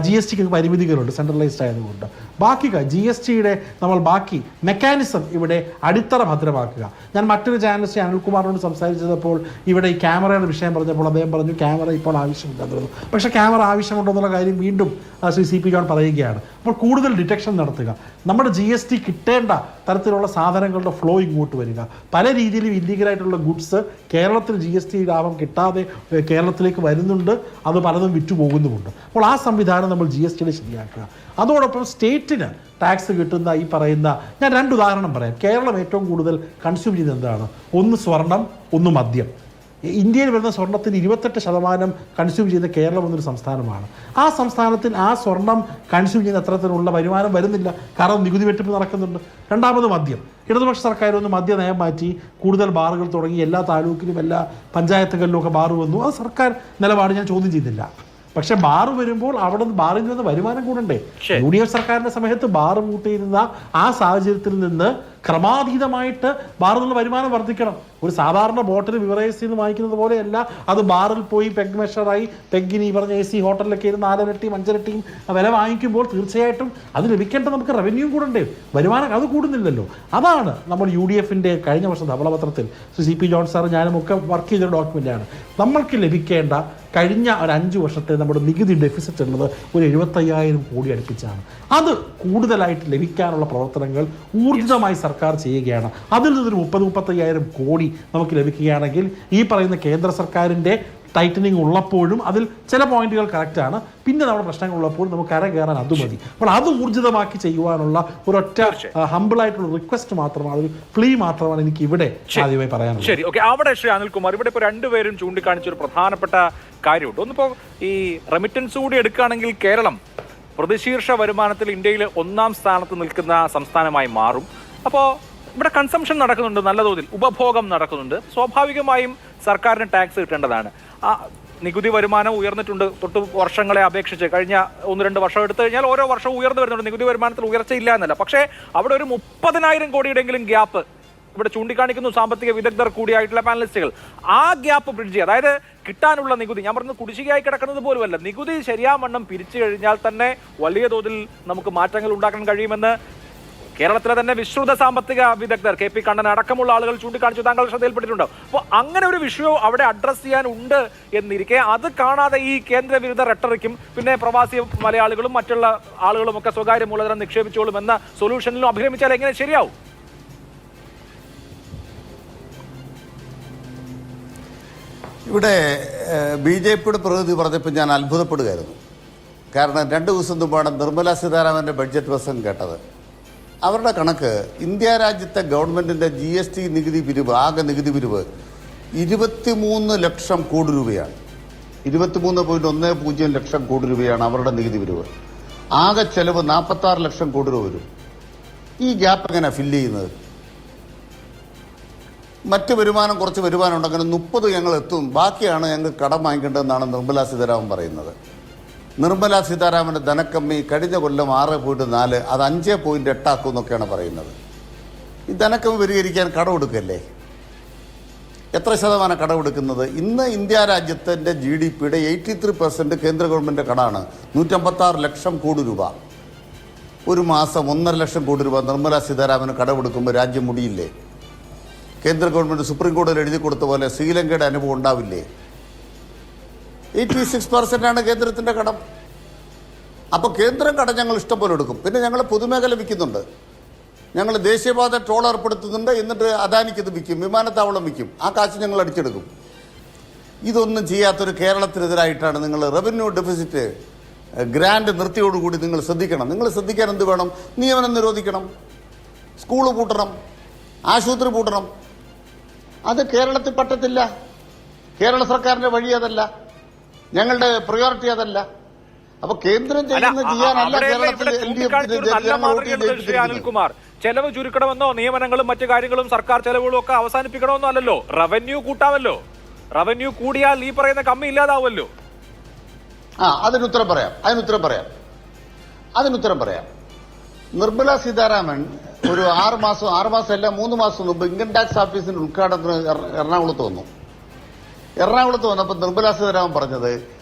GSTക്ക് പരിമിതികളുണ്ട് സെൻട്രലൈസ്ഡ് ആയതുകൊണ്ട്. ബാക്കി GSTയുടെ നമ്മൾ ബാക്കി മെക്കാനിസം ഇവിടെ അടിത്തറ ഭദ്രമാക്കുക. ഞാൻ മറ്റൊരു ചാനൽ ശ്രീ അനിൽകുമാറിനോട് സംസാരിച്ചപ്പോൾ ഇവിടെ ഈ ക്യാമറയുടെ വിഷയം പറഞ്ഞപ്പോൾ അദ്ദേഹം പറഞ്ഞു ക്യാമറ ഇപ്പോൾ ആവശ്യമില്ലെന്നുള്ളത്. പക്ഷേ ക്യാമറ ആവശ്യമുണ്ടെന്നുള്ള കാര്യം വീണ്ടും ശ്രീ CP ജോൺ പറയുകയാണ്. അപ്പോൾ കൂടുതൽ ഡിറ്റക്ഷൻ നടത്തുക, നമ്മുടെ GST കിട്ടേണ്ട തരത്തിലുള്ള സാധനങ്ങളുടെ ഫ്ലോ ഇങ്ങോട്ട് വരിക. പല രീതിയിലും ഇല്ലീഗലായിട്ടുള്ള ഗുഡ്സ് കേരളത്തിൽ GST ലാഭം കിട്ടാതെ കേരളത്തിലേക്ക് വരുന്നുണ്ട്, അത് പലതും വിറ്റുപോകുന്നുമുണ്ട്. അപ്പോൾ ആ സംവിധാനം നമ്മൾ GSTയുടെ ശരിയാക്കുക. അതോടൊപ്പം സ്റ്റേറ്റിന് ടാക്സ് കിട്ടുന്ന ഈ പറയുന്ന, ഞാൻ 2 ഉദാഹരണം പറയാം. കേരളം ഏറ്റവും കൂടുതൽ കൺസ്യൂം ചെയ്യുന്നത് എന്താണ്? ഒന്ന് സ്വർണം, ഒന്ന് മദ്യം. ഇന്ത്യയിൽ വരുന്ന സ്വർണത്തിന് 28% കൺസ്യൂം ചെയ്യുന്ന കേരളം എന്നൊരു സംസ്ഥാനമാണ്. ആ സംസ്ഥാനത്തിൽ ആ സ്വർണം കൺസ്യൂം ചെയ്യുന്ന അത്തരത്തിലുള്ള വരുമാനം വരുന്നില്ല, കാരണം നികുതി വെട്ടിപ്പ് നടക്കുന്നുണ്ട്. രണ്ടാമത് മദ്യം. ഇടതുപക്ഷ സർക്കാർ ഒന്ന് മദ്യ നയം മാറ്റി കൂടുതൽ ബാറുകൾ തുടങ്ങി, എല്ലാ താലൂക്കിലും എല്ലാ പഞ്ചായത്തുകളിലും ഒക്കെ ബാറ് വന്നു. അത് സർക്കാർ നിലപാട് ഞാൻ ചോദ്യം ചെയ്തില്ല. പക്ഷെ ബാറ് വരുമ്പോൾ അവിടെ നിന്ന് ബാറിൽ നിന്ന് വരുമാനം കൂടണ്ടേ? UDF സർക്കാരിന്റെ സമയത്ത് ബാറ് കൂട്ടിയിരുന്ന ആ സാഹചര്യത്തിൽ നിന്ന് ക്രമാതീതമായിട്ട് ബാറിൽ നിന്ന് വരുമാനം വർദ്ധിക്കണം. ഒരു സാധാരണ ബോട്ടിൽ ബിവറേജ് നിന്ന് വാങ്ങിക്കുന്നത് പോലെയല്ല, അത് ബാറിൽ പോയി പെഗ് മെഷറായി പെഗിന് ഈ പറഞ്ഞ AC ഹോട്ടലിലൊക്കെ ഇരുന്ന് 4 ഇരട്ടിയും 5 ഇരട്ടിയും വില വാങ്ങിക്കുമ്പോൾ തീർച്ചയായിട്ടും അത് ലഭിക്കേണ്ട നമുക്ക് റവന്യൂ കൂടണ്ടേ? വരുമാനം അത് കൂടുന്നില്ലല്ലോ. അതാണ് നമ്മൾ UDFന്റെ കഴിഞ്ഞ വർഷം ധവളപത്രത്തിൽ CP ജോൺ സാർ ഞാനും ഒക്കെ വർക്ക് ചെയ്തൊരു ഡോക്യുമെൻ്റാണ്. നമ്മൾക്ക് ലഭിക്കേണ്ട കഴിഞ്ഞ ഒരു 5 വർഷത്തെ നമ്മുടെ നികുതി ഡെഫിസിറ്റ് ഉള്ളത് ഒരു 75,000 കോടി അടുപ്പിച്ചാണ്. അത് കൂടുതലായിട്ട് ലഭിക്കാനുള്ള പ്രവർത്തനങ്ങൾ ഊർജിതമായി സർക്കാർ ചെയ്യുകയാണ്. അതിൽ നിന്നൊരു 30-35 കോടി നമുക്ക് ലഭിക്കുകയാണെങ്കിൽ ഈ പറയുന്ന കേന്ദ്ര സർക്കാരിൻ്റെ ടൈറ്റനിങ് ഉള്ളപ്പോഴും അതിൽ ചില പോയിന്റുകൾ കറക്റ്റാണ്, പിന്നെ നമ്മുടെ പ്രശ്നങ്ങൾ ഉള്ളപ്പോഴും നമുക്ക് കയറാൻ അത് മതി. അപ്പോൾ അത് ഊർജിതമാക്കി ചെയ്യുവാനുള്ള ഒരൊറ്റ ഹംബിളായിട്ടുള്ള റിക്വസ്റ്റ് മാത്രമാണ്, ഒരു പ്ലീ മാത്രമാണ് എനിക്ക് ഇവിടെ ആദ്യമായി പറയാനുള്ളത്. ശരി, ഓക്കെ. അവിടെ ശ്രീ അനിൽകുമാർ, ഇവിടെ ഇപ്പോൾ രണ്ടുപേരും ചൂണ്ടിക്കാണിച്ച ഒരു പ്രധാനപ്പെട്ട കാര്യമുണ്ട്. ഒന്നിപ്പോൾ ഈ റെമിറ്റൻസ് കൂടി എടുക്കുകയാണെങ്കിൽ കേരളം പ്രതിശീർഷ വരുമാനത്തിൽ ഇന്ത്യയിൽ 1ാം സ്ഥാനത്ത് നിൽക്കുന്ന സംസ്ഥാനമായി മാറും. അപ്പോൾ ഇവിടെ കൺസംഷൻ നടക്കുന്നുണ്ട്, നല്ല തോതിൽ ഉപഭോഗം നടക്കുന്നുണ്ട്. സ്വാഭാവികമായും സർക്കാരിന് ടാക്സ് കിട്ടേണ്ടതാണ്. ആ നികുതി വരുമാനം ഉയർന്നിട്ടുണ്ട് തൊട്ട് വർഷങ്ങളെ അപേക്ഷിച്ച്. കഴിഞ്ഞ 1-2 വർഷം എടുത്തു കഴിഞ്ഞാൽ ഓരോ വർഷവും ഉയർന്നു വരുന്നുണ്ട്. നികുതി വരുമാനത്തിൽ ഉയർച്ചയില്ല എന്നല്ല, പക്ഷേ അവിടെ ഒരു 30,000 കോടിയുടെങ്കിലും ഗ്യാപ്പ് ഇവിടെ ചൂണ്ടിക്കാണിക്കുന്നു സാമ്പത്തിക വിദഗ്ധർ കൂടിയായിട്ടുള്ള പാനലിസ്റ്റുകൾ. ആ ഗ്യാപ്പ് ബ്രിഡ്ജ് ചെയ്യുക, അതായത് കിട്ടാനുള്ള നികുതി, ഞാൻ പറഞ്ഞത് കുടിശ്ശികയായി കിടക്കുന്നത് പോലുമല്ല, നികുതി ശരിയാവണ്ണം പിരിച്ചു കഴിഞ്ഞാൽ തന്നെ വലിയ തോതിൽ നമുക്ക് മാറ്റങ്ങൾ ഉണ്ടാക്കാൻ കഴിയുമെന്ന് കേരളത്തിലെ തന്നെ വിശ്രുത സാമ്പത്തിക വിദഗ്ധർ KP കണ്ണൻ അടക്കമുള്ള ആളുകൾ ചൂണ്ടിക്കാണിച്ചു. താങ്കൾ ശ്രദ്ധയിൽപ്പെട്ടിട്ടുണ്ടോ? അപ്പോൾ അങ്ങനെ ഒരു വിഷയവും അവിടെ അഡ്രസ് ചെയ്യാനുണ്ട് എന്നിരിക്കെ അത് കാണാതെ ഈ കേന്ദ്രവിരുദ്ധ റെട്ടറിക്കും പിന്നെ പ്രവാസി മലയാളികളും മറ്റുള്ള ആളുകളും ഒക്കെ സ്വകാര്യ മൂലധനം നിക്ഷേപിച്ചോളും എന്ന സൊല്യൂഷനിലും അഭിരമിച്ചാൽ എങ്ങനെ ശരിയാവും? ഇവിടെ BJPയുടെ പ്രതിനിധി പറഞ്ഞപ്പോൾ ഞാൻ അത്ഭുതപ്പെടുകയായിരുന്നു. കാരണം 2 ദിവസം മുമ്പാണ് നിർമ്മല സീതാരാമൻ്റെ ബഡ്ജറ്റ് പ്രസംഗം കേട്ടത്. അവരുടെ കണക്ക് ഇന്ത്യ രാജ്യത്തെ ഗവൺമെൻറ്റിൻ്റെ GST നികുതി പിരിവ്, ആകെ നികുതി പിരിവ് 23 ലക്ഷം കോടി രൂപയാണ്. 23.10 ലക്ഷം കോടി രൂപയാണ് അവരുടെ നികുതി പിരിവ്. ആകെ ചെലവ് 46 ലക്ഷം കോടി രൂപ വരും. ഈ ഗ്യാപ്പ് എങ്ങനെ ഫില്ല് ചെയ്യുന്നത്? മറ്റ് വരുമാനം കുറച്ച് വരുമാനം ഉണ്ടെങ്കിൽ 30 ഞങ്ങൾ എത്തും, ബാക്കിയാണ് ഞങ്ങൾ കടം വാങ്ങിക്കേണ്ടതെന്നാണ് നിർമ്മല സീതാരാമൻ പറയുന്നത്. നിർമ്മല സീതാരാമൻ്റെ ധനക്കമ്മി കഴിഞ്ഞ കൊല്ലം 6.4, അത് 5.8 ആക്കും എന്നൊക്കെയാണ് പറയുന്നത്. ഈ ധനക്കമ്മി പരിഹരിക്കാൻ കടമെടുക്കല്ലേ? എത്ര ശതമാനം കടമെടുക്കുന്നത്? ഇന്ന് ഇന്ത്യ രാജ്യത്തിൻ്റെ GDPയുടെ 83% കേന്ദ്ര ഗവൺമെൻറ് കടമാണ്. 156 ലക്ഷം കോടി രൂപ. ഒരു മാസം 1.5 ലക്ഷം കോടി രൂപ നിർമ്മല സീതാരാമന് കടമെടുക്കുമ്പോൾ രാജ്യം മുടിയില്ലേ? കേന്ദ്ര ഗവൺമെൻറ് സുപ്രീം കോടതിയിൽ എഴുതി കൊടുത്ത പോലെ ശ്രീലങ്കയുടെ അനുഭവം ഉണ്ടാവില്ലേ? 86% കേന്ദ്രത്തിൻ്റെ കടം. അപ്പോൾ കേന്ദ്രം കടം ഞങ്ങൾ ഇഷ്ടം പോലെ എടുക്കും. പിന്നെ ഞങ്ങൾ പൊതുമേഖല വിൽക്കുന്നുണ്ട്, ഞങ്ങൾ ദേശീയപാത ടോൾ ഏർപ്പെടുത്തുന്നുണ്ട്, എന്നിട്ട് അദാനിക്ക് ഇത് വിൽക്കും, വിമാനത്താവളം വിൽക്കും, ആ കാശ് ഞങ്ങൾ അടിച്ചെടുക്കും. ഇതൊന്നും ചെയ്യാത്തൊരു കേരളത്തിനെതിരായിട്ടാണ് നിങ്ങൾ റവന്യൂ ഡെഫിസിറ്റ് ഗ്രാൻഡ് നിർത്തിയോടുകൂടി നിങ്ങൾ ശ്രദ്ധിക്കണം. നിങ്ങൾ ശ്രദ്ധിക്കാൻ എന്ത് വേണം? നിയമനം നിരോധിക്കണം, സ്കൂള് പൂട്ടണം, ആശുപത്രി പൂട്ടണം. അത് കേരളത്തിൽ പറ്റത്തില്ല. കേരള സർക്കാരിന്റെ വഴി അതല്ല, ഞങ്ങളുടെ പ്രയോറിറ്റി അതല്ല. അപ്പൊ കേന്ദ്രം ചെയ്യാനല്ല കേരളത്തിൽ അനിൽകുമാർ, ചെലവ് ചുരുക്കണമെന്നോ നിയമനങ്ങളും മറ്റു കാര്യങ്ങളും സർക്കാർ ചെലവുകളും ഒക്കെ അവസാനിപ്പിക്കണമെന്നോ അല്ലല്ലോ, റവന്യൂ കൂട്ടാമല്ലോ. റവന്യൂ കൂടിയാൽ ഈ പറയുന്ന കമ്മി ഇല്ലാതാവുമല്ലോ. അതിനുത്തരം പറയാം. നിർമ്മല സീതാരാമൻ ഒരു 6 മാസം അല്ല 3 മാസം മുമ്പ് ഇൻകം ടാക്സ് ഓഫീസിന്റെ ഉദ്ഘാടനത്തിന് എറണാകുളത്ത് വന്നു. എറണാകുളത്ത് വന്നപ്പോൾ നിർമ്മല സീതാരാമൻ പറഞ്ഞത്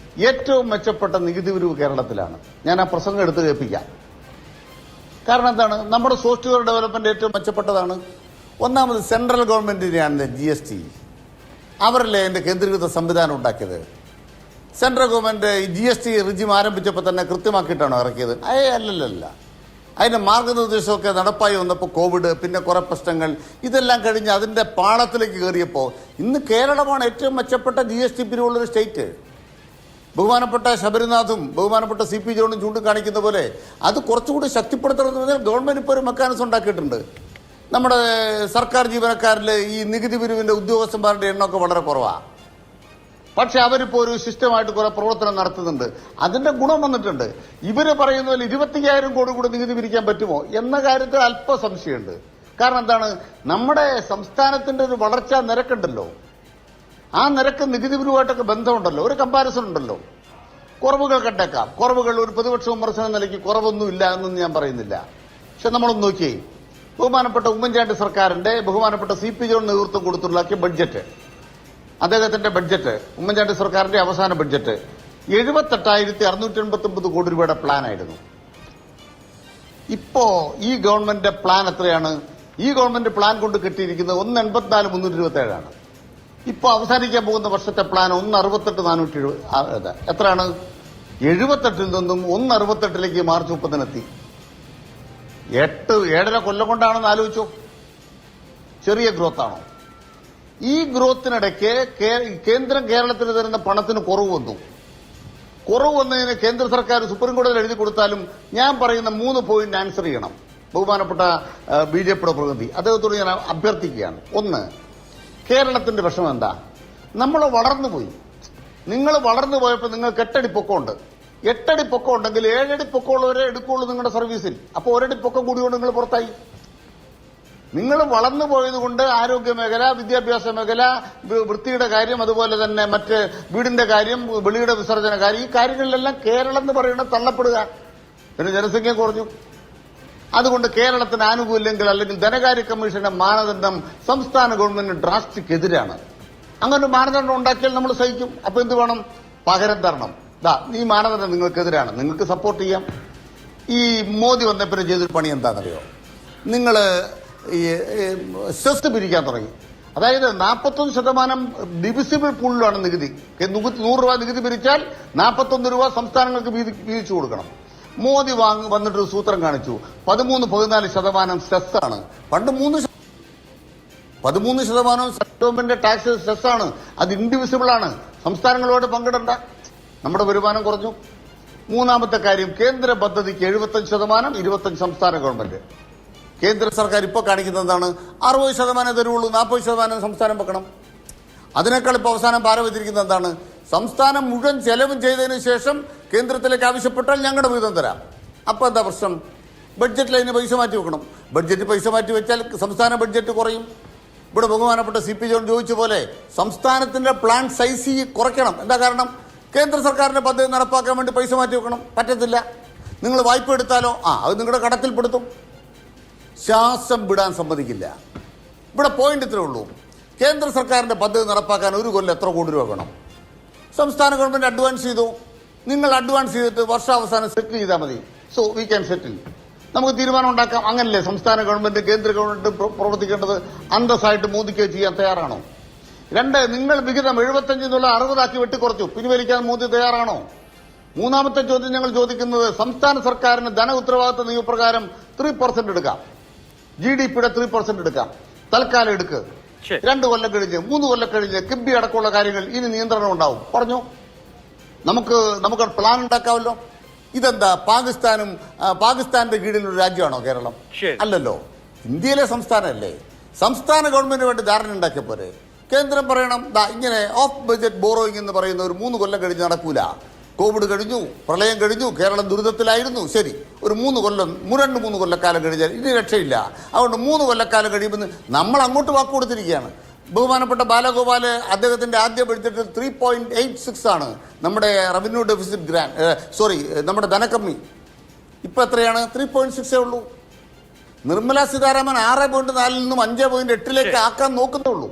ഏറ്റവും മെച്ചപ്പെട്ട നികുതി പിരിവ് കേരളത്തിലാണ്. ഞാൻ ആ പ്രസംഗം എടുത്ത് കേൾപ്പിക്കാം. കാരണം എന്താണ്? നമ്മുടെ സോഫ്റ്റ്വെയർ ഡെവലപ്മെന്റ് ഏറ്റവും മെച്ചപ്പെട്ടതാണ്. ഒന്നാമത് സെൻട്രൽ ഗവൺമെന്റിനെയാണ് GST, അവരല്ലേ അതിന്റെ കേന്ദ്രീകൃത സംവിധാനം ഉണ്ടാക്കിയത്. സെൻട്രൽ ഗവൺമെന്റ് GST റിജിം ആരംഭിച്ചപ്പോൾ തന്നെ കൃത്യമാക്കിയിട്ടാണോ ഇറക്കിയത്? അല്ലല്ല. അതിൻ്റെ മാർഗനിർദ്ദേശമൊക്കെ നടപ്പായി വന്നപ്പോൾ കോവിഡ്, പിന്നെ കുറേ പ്രശ്നങ്ങൾ, ഇതെല്ലാം കഴിഞ്ഞ് അതിൻ്റെ പാളത്തിലേക്ക് കയറിയപ്പോൾ ഇന്ന് കേരളമാണ് ഏറ്റവും മെച്ചപ്പെട്ട GST പിരിവുള്ളൊരു സ്റ്റേറ്റ്. ബഹുമാനപ്പെട്ട ശബരിനാഥും ബഹുമാനപ്പെട്ട CP ജോണും ചൂണ്ടിക്കാണിക്കുന്ന പോലെ അത് കുറച്ചുകൂടി ശക്തിപ്പെടുത്തണമെന്ന് പറഞ്ഞാൽ ഗവൺമെൻറ് ഇപ്പോൾ ഒരു മെക്കാനിസം ഉണ്ടാക്കിയിട്ടുണ്ട്. നമ്മുടെ സർക്കാർ ജീവനക്കാരിൽ ഈ നികുതി പിരിവിൻ്റെ ഉദ്യോഗസ്ഥന്മാരുടെ എണ്ണമൊക്കെ വളരെ കുറവാണ്. പക്ഷെ അവരിപ്പോൾ ഒരു സിസ്റ്റമായിട്ട് കുറെ പ്രവർത്തനം നടത്തുന്നുണ്ട്. അതിന്റെ ഗുണം വന്നിട്ടുണ്ട്. ഇവര് പറയുന്ന പോലെ 25,000 കോടി കൂടി നികുതി പിരിക്കാൻ പറ്റുമോ എന്ന കാര്യത്തിൽ അല്പ സംശയമുണ്ട്. കാരണം എന്താണ്? നമ്മുടെ സംസ്ഥാനത്തിന്റെ ഒരു വളർച്ചാ നിരക്കുണ്ടല്ലോ, ആ നിരക്ക് നികുതി പിരിവുമായിട്ടൊക്കെ ബന്ധമുണ്ടല്ലോ, ഒരു കമ്പാരിസൺ ഉണ്ടല്ലോ. കുറവുകൾ കണ്ടേക്കാം, കുറവുകൾ ഒരു പ്രതിപക്ഷ വിമർശന നിലയ്ക്ക് കുറവൊന്നുമില്ല എന്നൊന്നും ഞാൻ പറയുന്നില്ല. പക്ഷെ നമ്മളൊന്ന് നോക്കിയേ, ബഹുമാനപ്പെട്ട ഉമ്മൻചാണ്ടി സർക്കാരിന്റെ ബഹുമാനപ്പെട്ട CP ജോൺ നേതൃത്വം കൊടുത്തുണ്ടാക്കിയ ബഡ്ജറ്റ്, അദ്ദേഹത്തിന്റെ ബഡ്ജറ്റ്, ഉമ്മൻചാണ്ടി സർക്കാരിന്റെ അവസാന ബഡ്ജറ്റ് 78,689 കോടി രൂപയുടെ പ്ലാനായിരുന്നു. ഇപ്പോ ഈ ഗവൺമെന്റ് പ്ലാൻ എത്രയാണ്? ഈ ഗവൺമെന്റ് പ്ലാൻ കൊണ്ട് കിട്ടിയിരിക്കുന്നത് 1,84,327 ഇപ്പൊ അവസാനിക്കാൻ പോകുന്ന വർഷത്തെ പ്ലാൻ 1,68,470. എത്രയാണ്? 78 നിന്നും 1,68 മാർച്ച് 30 എത്തി. 7.5 കൊല്ലം കൊണ്ടാണെന്ന് ആലോചിച്ചോ. ചെറിയ ഗ്രോത്ത് ആണോ? ഈ ഗ്രോത്തിനിടയ്ക്ക് കേന്ദ്രം കേരളത്തിന് തരുന്ന പണത്തിന് കുറവ് വന്നു. കുറവ് വന്നതിന് കേന്ദ്ര സർക്കാർ സുപ്രീം കോടതിയിൽ എഴുതി കൊടുത്താലും ഞാൻ പറയുന്ന 3 പോയിന്റ് ആൻസർ ചെയ്യണം. ബഹുമാനപ്പെട്ട BJPയുടെ പ്രതിനിധി അദ്ദേഹത്തോട് ഞാൻ അഭ്യർത്ഥിക്കുകയാണ്. ഒന്ന്, കേരളത്തിന്റെ വിഷമം എന്താ? നമ്മൾ വളർന്നുപോയി. നിങ്ങൾ വളർന്നു പോയപ്പോൾ നിങ്ങൾക്ക് 8 അടി പൊക്കമുണ്ട്. 8 അടി പൊക്കം ഉണ്ടെങ്കിൽ 7 അടി പൊക്കമുള്ളവരെ എടുക്കുള്ളൂ നിങ്ങളുടെ സർവീസിൽ. അപ്പോൾ 1 അടി പൊക്കം കൂടിയോണ്ട് നിങ്ങൾ പുറത്തായി. നിങ്ങൾ വളർന്നു പോയത് കൊണ്ട് ആരോഗ്യ മേഖല, വിദ്യാഭ്യാസ മേഖല, വൃത്തിയുടെ കാര്യം, അതുപോലെ തന്നെ മറ്റ് വീടിന്റെ കാര്യം, വെളിയുടെ വിസർജന കാര്യം, ഈ കാര്യങ്ങളിലെല്ലാം കേരളം എന്ന് പറയുന്നത് തള്ളപ്പെടുക. പിന്നെ ജനസംഖ്യ കുറഞ്ഞു. അതുകൊണ്ട് കേരളത്തിന് ആനുകൂല്യങ്ങൾ അല്ലെങ്കിൽ ധനകാര്യ കമ്മീഷന്റെ മാനദണ്ഡം സംസ്ഥാന ഗവൺമെന്റിന് ഡ്രാസ്റ്റിക് എതിരാണ്. അങ്ങനെ ഒരു മാനദണ്ഡം ഉണ്ടാക്കിയാൽ നമ്മൾ സഹിക്കും. അപ്പൊ എന്ത് വേണം? പകരം തരണം. ഈ മാനദണ്ഡം നിങ്ങൾക്കെതിരാണ്, നിങ്ങൾക്ക് സപ്പോർട്ട് ചെയ്യാം. ഈ മോദി വന്നപ്പോൾ ചെയ്തൊരു പണി എന്താണെന്നറിയോ? നിങ്ങൾ ഈ സെസ് പിരിക്കാൻ തുടങ്ങി. അതായത് 41% ഡിവിസിബിൾ പൂളിലാണ് നികുതി. 100 രൂപ നികുതി പിരിച്ചാൽ 41 രൂപ സംസ്ഥാനങ്ങൾക്ക് വീതിച്ചു കൊടുക്കണം. മോദി വന്നിട്ടൊരു സൂത്രം കാണിച്ചു. 13-14% സെസ് ആണ്. പണ്ട് 13% ഗവൺമെന്റ് ടാക്സ് സെസ് ആണ്. അത് ഇൻഡിവിസിബിൾ ആണ്. സംസ്ഥാനങ്ങളോട് പങ്കിടണ്ട. നമ്മുടെ വരുമാനം കുറഞ്ഞു. മൂന്നാമത്തെ കാര്യം, കേന്ദ്ര പദ്ധതിക്ക് 75%, 25% സംസ്ഥാന ഗവൺമെന്റ്. കേന്ദ്ര സർക്കാർ ഇപ്പോൾ കാണിക്കുന്നത് എന്താണ്? 60% തരുള്ളൂ, 40% സംസ്ഥാനം വെക്കണം. അതിനേക്കാൾ ഇപ്പോൾ അവസാനം ഭാരം വെച്ചിരിക്കുന്നത് എന്താണ്? സംസ്ഥാനം മുഴുവൻ ചെലവും ചെയ്തതിനു ശേഷം കേന്ദ്രത്തിലേക്ക് ആവശ്യപ്പെട്ടാൽ ഞങ്ങളുടെ വീതം തരാം. അപ്പോൾ എന്താ പ്രശ്നം? ബഡ്ജറ്റിൽ അതിന് പൈസ മാറ്റി വെക്കണം. ബഡ്ജറ്റിൽ പൈസ മാറ്റി വെച്ചാൽ സംസ്ഥാന ബഡ്ജറ്റ് കുറയും. ഇവിടെ ബഹുമാനപ്പെട്ട CP ജോൺ ചോദിച്ച പോലെ സംസ്ഥാനത്തിന്റെ പ്ലാൻ സൈസ് കുറയ്ക്കണം. എന്താ കാരണം? കേന്ദ്ര സർക്കാരിന്റെ പദ്ധതി നടപ്പാക്കാൻ വേണ്ടി പൈസ മാറ്റി വെക്കണം. പറ്റത്തില്ല. നിങ്ങൾ വായ്പ എടുത്താലോ അത് നിങ്ങളുടെ കടത്തിൽപ്പെടുത്തും. ശ്വാസം വിടാൻ സമ്മതിക്കില്ല. ഇവിടെ പോയിന്റ് ഇത്രേ ഉള്ളൂ. കേന്ദ്ര സർക്കാരിന്റെ പദ്ധതി നടപ്പാക്കാൻ 1 കൊല്ലം എത്ര കോടി രൂപ വേണം? സംസ്ഥാന ഗവൺമെന്റ് അഡ്വാൻസ് ചെയ്തു. നിങ്ങൾ അഡ്വാൻസ് ചെയ്തിട്ട് വർഷാവസാനം സെറ്റിൽ ചെയ്താൽ മതി. സോ വി ക്യാൻ സെറ്റിൽ. നമുക്ക് തീരുമാനം ഉണ്ടാക്കാം. അങ്ങനല്ലേ സംസ്ഥാന ഗവൺമെന്റ് കേന്ദ്ര ഗവൺമെന്റ് പ്രവർത്തിക്കേണ്ടത്? അന്തസ്സായിട്ട് മോദിക്ക് ചെയ്യാൻ തയ്യാറാണോ? 2, നിങ്ങൾ വിഹിതം 75 എന്നുള്ള 60 ആക്കി വെട്ടിക്കുറച്ചു. പിൻവലിക്കാൻ മോദി തയ്യാറാണോ? മൂന്നാമത്തെ ചോദ്യം ഞങ്ങൾ ചോദിക്കുന്നത്, സംസ്ഥാന സർക്കാരിന് ധന ഉത്തരവാദിത്ത നിയമപ്രകാരം 3% എടുക്കാം. GDPയുടെ 3% എടുക്കാം. തൽക്കാലം എടുക്ക്. 2 കൊല്ലം കഴിഞ്ഞ് 3 കൊല്ലം കഴിഞ്ഞ് കിബി അടക്കമുള്ള കാര്യങ്ങൾ ഇനി നിയന്ത്രണം ഉണ്ടാവും. പറഞ്ഞു. നമുക്ക് പ്ലാൻ ഉണ്ടാക്കാമല്ലോ. ഇതെന്താ? പാകിസ്ഥാന്റെ കീഴിലൊരു രാജ്യമാണോ കേരളം? അല്ലല്ലോ. ഇന്ത്യയിലെ സംസ്ഥാനമല്ലേ. സംസ്ഥാന ഗവൺമെന്റിന് വേണ്ടി ധാരണ ഉണ്ടാക്കിയ പോരെ. കേന്ദ്രം പറയണം ഇങ്ങനെ ഓഫ് ബഡ്ജറ്റ് ബോറോയിങ് എന്ന് പറയുന്ന ഒരു 3 കൊല്ലം കഴിഞ്ഞ് നടക്കൂല. കോവിഡ് കഴിഞ്ഞു, പ്രളയം കഴിഞ്ഞു, കേരളം ദുരിതത്തിലായിരുന്നു. ശരി, ഒരു 3 കൊല്ലക്കാലം കഴിഞ്ഞാൽ ഇനി രക്ഷയില്ല. അതുകൊണ്ട് 3 കൊല്ലക്കാലം കഴിയുമ്പോൾ നമ്മൾ അങ്ങോട്ട് വാക്ക് കൊടുത്തിരിക്കുകയാണ്. ബഹുമാനപ്പെട്ട ബാലഗോപാല് അദ്ദേഹത്തിന്റെ ആദ്യ ബഡ്ജറ്റിൽ 3.86 ആണ് നമ്മുടെ റവന്യൂ ഡെഫിസിറ്റ് നമ്മുടെ ധനക്കമ്മി. ഇപ്പൊ എത്രയാണ്? 3.6 ഉള്ളൂ. നിർമ്മല സീതാരാമൻ 6.4 നിന്നും 5.8 ആക്കാൻ നോക്കുന്നേ ഉള്ളൂ.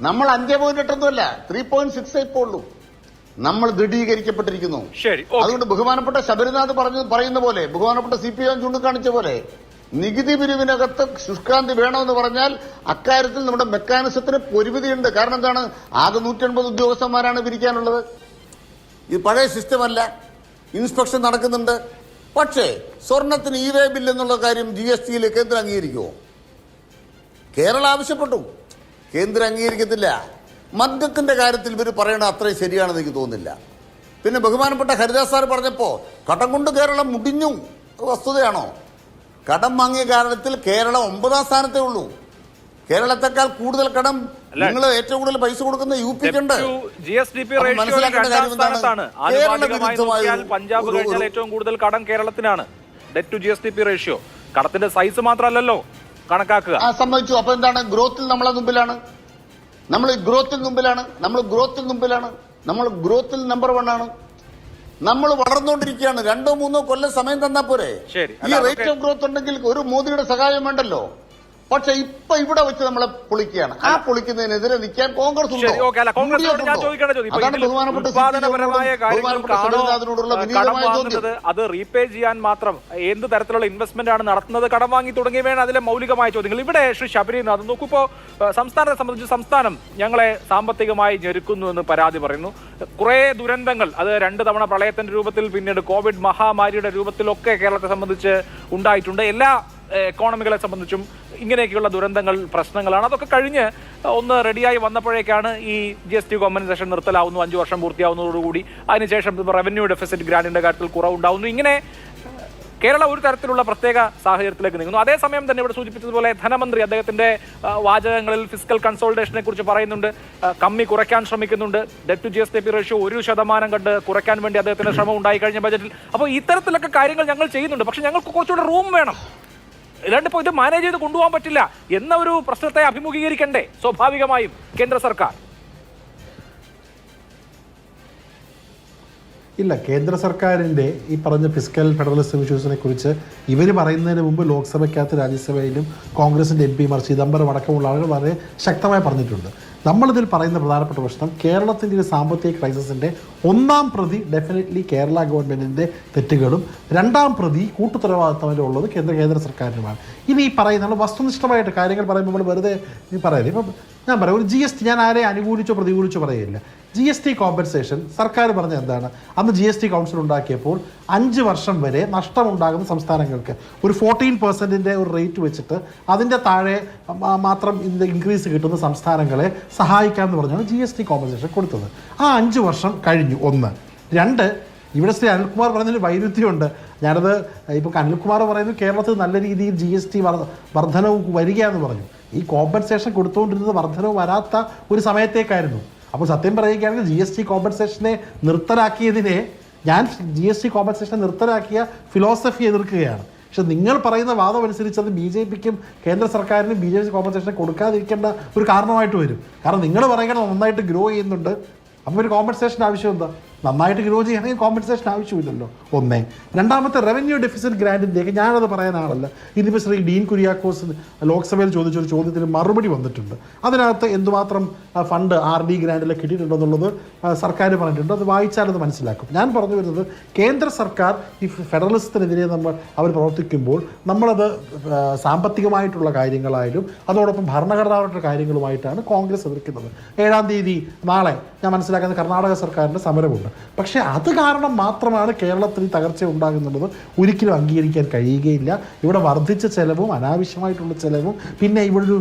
നമ്മൾ 5.8 ഒന്നുമല്ല, 3.6 ഇപ്പോൾ ഉള്ളൂ. നമ്മൾ ദൃഢീകരിക്കപ്പെട്ടിരിക്കുന്നു. അതുകൊണ്ട് ബഹുമാനപ്പെട്ട ശബരിനാഥ് പറയുന്ന പോലെ, ബഹുമാനപ്പെട്ട CP ചൂണ്ടിക്കാണിച്ച പോലെ, നികുതി പിരിവിനകത്ത് ശുഷ്കാന്തി വേണമെന്ന് പറഞ്ഞാൽ അക്കാര്യത്തിൽ നമ്മുടെ മെക്കാനിസത്തിന് പരിമിതിയുണ്ട്. കാരണം എന്താണ്? ആകെ 180 ഉദ്യോഗസ്ഥന്മാരാണ് പിരിക്കാനുള്ളത്. ഇത് പഴയ സിസ്റ്റമല്ല. ഇൻസ്പെക്ഷൻ നടക്കുന്നുണ്ട്. പക്ഷേ സ്വർണത്തിന് E-way ബിൽ എന്നുള്ള കാര്യം GSTയിൽ കേന്ദ്രം അംഗീകരിക്കുമോ? കേരളം ആവശ്യപ്പെട്ടു, കേന്ദ്രം അംഗീകരിക്കത്തില്ല. മദ്യത്തിന്റെ കാര്യത്തിൽ ഇവർ പറയണ അത്രയും ശരിയാണെന്ന് എനിക്ക് തോന്നുന്നില്ല. പിന്നെ ബഹുമാനപ്പെട്ട ഹരിദാസ് സാർ പറഞ്ഞപ്പോ കടം കൊണ്ട് കേരളം മുടിഞ്ഞു, വസ്തുതയാണോ? കടം വാങ്ങിയ കാരണത്തിൽ കേരളം 9ാം സ്ഥാനത്തേ ഉള്ളൂ. കേരളത്തെക്കാൾ കൂടുതൽ കടം നിങ്ങൾ ഏറ്റവും കൂടുതൽ പൈസ കൊടുക്കുന്ന UP-ക്കുണ്ട്. പഞ്ചാബ് കഴിഞ്ഞാൽ ഏറ്റവും കൂടുതൽ കടം കേരളത്തിനാണ്. Debt to GSDP ratio. കടത്തിന്റെ സൈസ് മാത്രമല്ലല്ലോ കണക്കാക്കുക. സമ്മതിച്ചു. അപ്പൊ എന്താണ്? ഗ്രോത്തിൽ നമ്മളെ മുമ്പിലാണ്. നമ്മൾ ഗ്രോത്തിൽ നമ്പർ 1 ആണ്. നമ്മൾ വളർന്നുകൊണ്ടിരിക്കുകയാണ്. 2-3 കൊല്ലം സമയം തന്നാ പോരെ? ഈ റേറ്റ് ഓഫ് ഗ്രോത്ത് ഉണ്ടെങ്കിൽ ഒരു മോദിയുടെ സഹായം വേണ്ടല്ലോ. പക്ഷെ ഇപ്പൊ ഇവിടെ വെച്ച് നമ്മളെ പൊളിക്കുകയാണ്. ആ പൊളിക്കുന്നതിനെതിരെ നിൽക്കാൻ കോൺഗ്രസ് ഉണ്ടോ? അതാണ് ബഹുമാനപ്പെട്ട അത് റീപേ ചെയ്യാൻ മാത്രം എന്ത് തരത്തിലുള്ള ഇൻവെസ്റ്റ്മെന്റ് ആണ് നടത്തുന്നത്, കടം വാങ്ങി തുടങ്ങിയവയാണ് അതിലെ മൗലികമായ ചോദ്യങ്ങൾ. ഇവിടെ ശ്രീ ശബരിനാഥ് നോക്കൂ, ഇപ്പോ സംസ്ഥാനത്തെ സംബന്ധിച്ച് സംസ്ഥാനം ഞങ്ങളെ സാമ്പത്തികമായി ഞെരുക്കുന്നു എന്ന് പരാതി പറയുന്നു. കുറെ ദുരന്തങ്ങൾ, അത് 2 തവണ പ്രളയത്തിന്റെ രൂപത്തിൽ, പിന്നീട് കോവിഡ് മഹാമാരിയുടെ രൂപത്തിലൊക്കെ കേരളത്തെ സംബന്ധിച്ച് ഉണ്ടായിട്ടുണ്ട്. എല്ലാ എക്കോണമികളെ സംബന്ധിച്ചും ഇങ്ങനെയൊക്കെയുള്ള ദുരന്തങ്ങൾ പ്രശ്നങ്ങളാണ്. അതൊക്കെ കഴിഞ്ഞ് ഒന്ന് റെഡിയായി വന്നപ്പോഴേക്കാണ് ഈ GST കോമ്പൻസേഷൻ നിർത്തലാവുന്നു, 5 വർഷം പൂർത്തിയാവുന്നതോടുകൂടി. അതിനുശേഷം റവന്യൂ ഡെഫിസിറ്റ് ഗ്രാന്റിന്റെ കാര്യത്തിൽ കുറവുണ്ടാവുന്നു. ഇങ്ങനെ കേരള ഒരു തരത്തിലുള്ള പ്രത്യേക സാഹചര്യത്തിലേക്ക് നീങ്ങുന്നു. അതേസമയം തന്നെ ഇവിടെ സൂചിപ്പിച്ചതുപോലെ ധനമന്ത്രി അദ്ദേഹത്തിന്റെ വാചകങ്ങളിൽ ഫിസ്ക്കൽ കൺസോളിഡേഷനെ കുറിച്ച് പറയുന്നുണ്ട്, കമ്മി കുറയ്ക്കാൻ ശ്രമിക്കുന്നുണ്ട്. ഡെറ്റ് ടു GST റേഷ്യോ 1% കണ്ട് കുറയ്ക്കാൻ വേണ്ടി അദ്ദേഹത്തിന്റെ ശ്രമം ഉണ്ടായി കഴിഞ്ഞ ബജറ്റിൽ. അപ്പോൾ ഇത്തരത്തിലൊക്കെ കാര്യങ്ങൾ ഞങ്ങൾ ചെയ്യുന്നുണ്ട്, പക്ഷെ ഞങ്ങൾക്ക് കുറച്ചുകൂടെ റൂം വേണം, അല്ലാണ്ട് ഇപ്പോൾ ഇത് മാനേജ് ചെയ്ത് കൊണ്ടുപോകാൻ പറ്റില്ല എന്ന ഒരു പ്രശ്നത്തെ അഭിമുഖീകരിക്കണ്ടേ സ്വാഭാവികമായും കേന്ദ്ര സർക്കാർ? ഇല്ല, കേന്ദ്ര സർക്കാരിൻ്റെ ഈ പറഞ്ഞ ഫിസ്ക്കൽ ഫെഡറലിസം ഇഷ്യൂസിനെ കുറിച്ച് ഇവർ പറയുന്നതിന് മുമ്പ് ലോക്സഭയ്ക്കകത്ത് രാജ്യസഭയിലും കോൺഗ്രസിൻ്റെ MP ചിദംബരം അടക്കമുള്ള ആളുകൾ വളരെ ശക്തമായി പറഞ്ഞിട്ടുണ്ട്. നമ്മളിതിൽ പറയുന്ന പ്രധാനപ്പെട്ട പ്രശ്നം കേരളത്തിൻ്റെ ഒരു സാമ്പത്തിക ക്രൈസിസിൻ്റെ 1-ാം പ്രതി ഡെഫിനറ്റ്ലി കേരള ഗവൺമെൻറ്റിൻ്റെ തെറ്റുകളും 2-ാം പ്രതി കൂട്ടുത്തരവാദിത്തമുള്ളത് കേന്ദ്ര സർക്കാരിനുമാണ്. ഇനി ഈ പറയുന്ന വസ്തുനിഷ്ഠമായിട്ട് കാര്യങ്ങൾ പറയുമ്പോൾ നമ്മൾ വെറുതെ പറയുന്നത്, ഇപ്പം ഞാൻ പറയാം, ഒരു GST ഞാൻ ആരെ അനുകൂലിച്ചോ പ്രതികൂലിച്ചോ പറയില്ല. GST കോമ്പൻസേഷൻ സർക്കാർ പറഞ്ഞ എന്താണ്, അന്ന് GST കൗൺസിൽ ഉണ്ടാക്കിയപ്പോൾ 5 വർഷം വരെ നഷ്ടമുണ്ടാകുന്ന സംസ്ഥാനങ്ങൾക്ക് ഒരു 14% ഒരു റേറ്റ് വെച്ചിട്ട് അതിൻ്റെ താഴെ മാത്രം ഇൻക്രീസ് കിട്ടുന്ന സംസ്ഥാനങ്ങളെ സഹായിക്കാമെന്ന് പറഞ്ഞാണ് GST കോമ്പൻസേഷൻ കൊടുത്തത്. ആ 5 വർഷം കഴിഞ്ഞു. 1. 2, ഇവിടെ ശ്രീ അനിൽകുമാർ പറഞ്ഞതിൽ വൈരുദ്ധ്യമുണ്ട്. ഞാനത് ഇപ്പോൾ അനിൽകുമാർ പറയുന്നത് കേരളത്തിൽ നല്ല രീതിയിൽ GST വർധനവ് വരിക എന്ന് പറഞ്ഞു. ഈ കോമ്പൻസേഷൻ കൊടുത്തുകൊണ്ടിരുന്നത് വർധനവ് വരാത്ത ഒരു സമയത്തേക്കായിരുന്നു. അപ്പോൾ സത്യം പറയുകയാണെങ്കിൽ GST കോമ്പൻസേഷനെ നിർത്തലാക്കിയതിനെ ഞാൻ GST കോമ്പൻസേഷനെ നിർത്തലാക്കിയ ഫിലോസഫി എതിർക്കുകയാണ്. പക്ഷെ നിങ്ങൾ പറയുന്ന വാദം അനുസരിച്ച് അത് BJPക്കും കേന്ദ്ര സർക്കാരിനും BJP കോമ്പൻസേഷൻ കൊടുക്കാതിരിക്കേണ്ട ഒരു കാരണമായിട്ട് വരും. കാരണം നിങ്ങൾ പറയുന്നത് നന്നായിട്ട് ഗ്രോ ചെയ്യുന്നുണ്ട്, അപ്പോൾ ഒരു കോമ്പൻസേഷൻ ആവശ്യം എന്താ? നന്നായിട്ട് ഗ്രോ ചെയ്യണമെങ്കിൽ കോമ്പൻസേഷൻ ആവശ്യമില്ലല്ലോ. 1. രണ്ടാമത്തെ റവന്യൂ ഡെഫിസിറ്റ് ഗ്രാൻറ്റിൻ്റെയൊക്കെ ഞാനത് പറയാനാണല്ലോ. ഇതിപ്പോൾ ശ്രീ ഡീൻ കുര്യാക്കോസ് ലോക്സഭയിൽ ചോദിച്ചൊരു ചോദ്യത്തിന് മറുപടി വന്നിട്ടുണ്ട്. അതിനകത്ത് എന്തുമാത്രം ഫണ്ട് RD ഗ്രാൻറ്റിൽ കിട്ടിയിട്ടുണ്ടെന്നുള്ളത് സർക്കാർ പറഞ്ഞിട്ടുണ്ട്. അത് വായിച്ചാലത് മനസ്സിലാക്കും. ഞാൻ പറഞ്ഞു വരുന്നത് കേന്ദ്ര സർക്കാർ ഈ ഫെഡറലിസത്തിനെതിരെ അവർ പ്രവർത്തിക്കുമ്പോൾ നമ്മളത് സാമ്പത്തികമായിട്ടുള്ള കാര്യങ്ങളായാലും അതോടൊപ്പം ഭരണഘടനാപരമായ കാര്യങ്ങളുമായിട്ടാണ് കോൺഗ്രസ് എതിർക്കുന്നത്. 7-ാം തീയതി നാളെ ഞാൻ മനസ്സിലാക്കുന്ന കർണാടക സർക്കാരിൻ്റെ സമരമുണ്ട്. പക്ഷേ അത് കാരണം മാത്രമാണ് കേരളത്തിൽ തകർച്ച ഉണ്ടാകുന്നുള്ളത് ഒരിക്കലും അംഗീകരിക്കാൻ കഴിയുകയില്ല. ഇവിടെ വർദ്ധിച്ച ചെലവും അനാവശ്യമായിട്ടുള്ള ചെലവും പിന്നെ ഇവിടെ ഒരു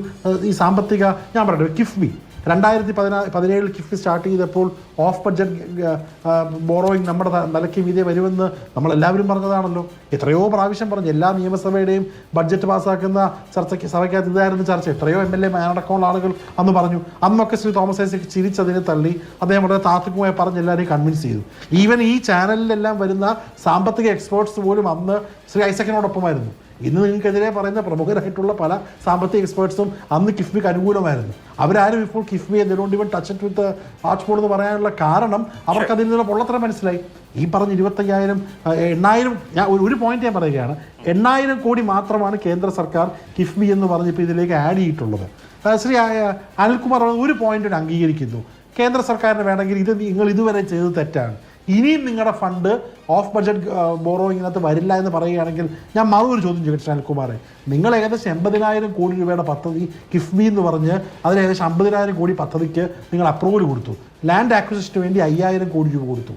ഈ സാമ്പത്തിക ഞാൻ പറയട്ടെ കിഫ്ബി 2017 കിഫ്ബി സ്റ്റാർട്ട് ചെയ്തപ്പോൾ ഓഫ് ബഡ്ജറ്റ് ബോറോയിങ് നമ്മുടെ നിലയ്ക്ക് മീതെ വരുമെന്ന് നമ്മളെല്ലാവരും പറഞ്ഞതാണല്ലോ. എത്രയോ പ്രാവശ്യം പറഞ്ഞു. എല്ലാ നിയമസഭയുടെയും ബഡ്ജറ്റ് പാസ്സാക്കുന്ന സഭയ്ക്കകത്ത് ഇതായിരുന്നു ചർച്ച. എത്രയോ MLA അടക്കമുള്ള ആളുകൾ അന്ന് പറഞ്ഞു. അന്നൊക്കെ ശ്രീ തോമസ് ഐസക് ചിരിച്ചതിനെ തള്ളി അദ്ദേഹം വളരെ താത്വികമായി പറഞ്ഞ് എല്ലാവരെയും കൺവിൻസ് ചെയ്തു. ഈവൻ ഈ ചാനലിലെല്ലാം വരുന്ന സാമ്പത്തിക എക്സ്പേർട്സ് പോലും അന്ന് ശ്രീ ഐസക്കിനോടൊപ്പമായിരുന്നു. ഇന്ന് നിങ്ങൾക്കെതിരെ പറയുന്ന പ്രമുഖരായിട്ടുള്ള പല സാമ്പത്തിക എക്സ്പേർട്സും അന്ന് കിഫ്ബിക്ക് അനുകൂലമായിരുന്നു. അവരാരും ഇപ്പോൾ കിഫ്ബിയെ don't even touch it with watch എന്ന് പറയാനുള്ള കാരണം അവർക്ക് അതിൽ നിന്ന് പൊള്ളത്തരം മനസ്സിലായി. ഈ പറഞ്ഞ 8,000 ഞാൻ ഒരു പോയിന്റ് ഞാൻ പറയുകയാണ്, 8,000 കോടി മാത്രമാണ് കേന്ദ്ര സർക്കാർ കിഫ്ബി എന്ന് പറഞ്ഞിപ്പോൾ ഇതിലേക്ക് ആഡ് ചെയ്തിട്ടുള്ളത്. ശ്രീ അനിൽകുമാർ ഒരു പോയിന്റ് അംഗീകരിക്കുന്നു, കേന്ദ്ര സർക്കാരിന് വേണമെങ്കിൽ ഇത് നിങ്ങൾ ഇതുവരെ ചെയ്തത് തെറ്റാണ്, ഇനിയും നിങ്ങളുടെ ഫണ്ട് ഓഫ് ബഡ്ജറ്റ് ബോറോയിങ്ങിനകത്ത് വരില്ല എന്ന് പറയുകയാണെങ്കിൽ ഞാൻ മറൊരു ചോദ്യം ചോദിച്ചു അനിൽകുമാറെ, നിങ്ങൾ ഏകദേശം 80,000 കോടി രൂപയുടെ പദ്ധതി കിഫ്ബി എന്ന് പറഞ്ഞ് അതിൽ ഏകദേശം 50,000 കോടി പദ്ധതിക്ക് നിങ്ങൾ അപ്രൂവൽ കൊടുത്തു. ലാൻഡ് ആക്വിസിഷന് വേണ്ടി 5,000 കോടി രൂപ കൊടുത്തു.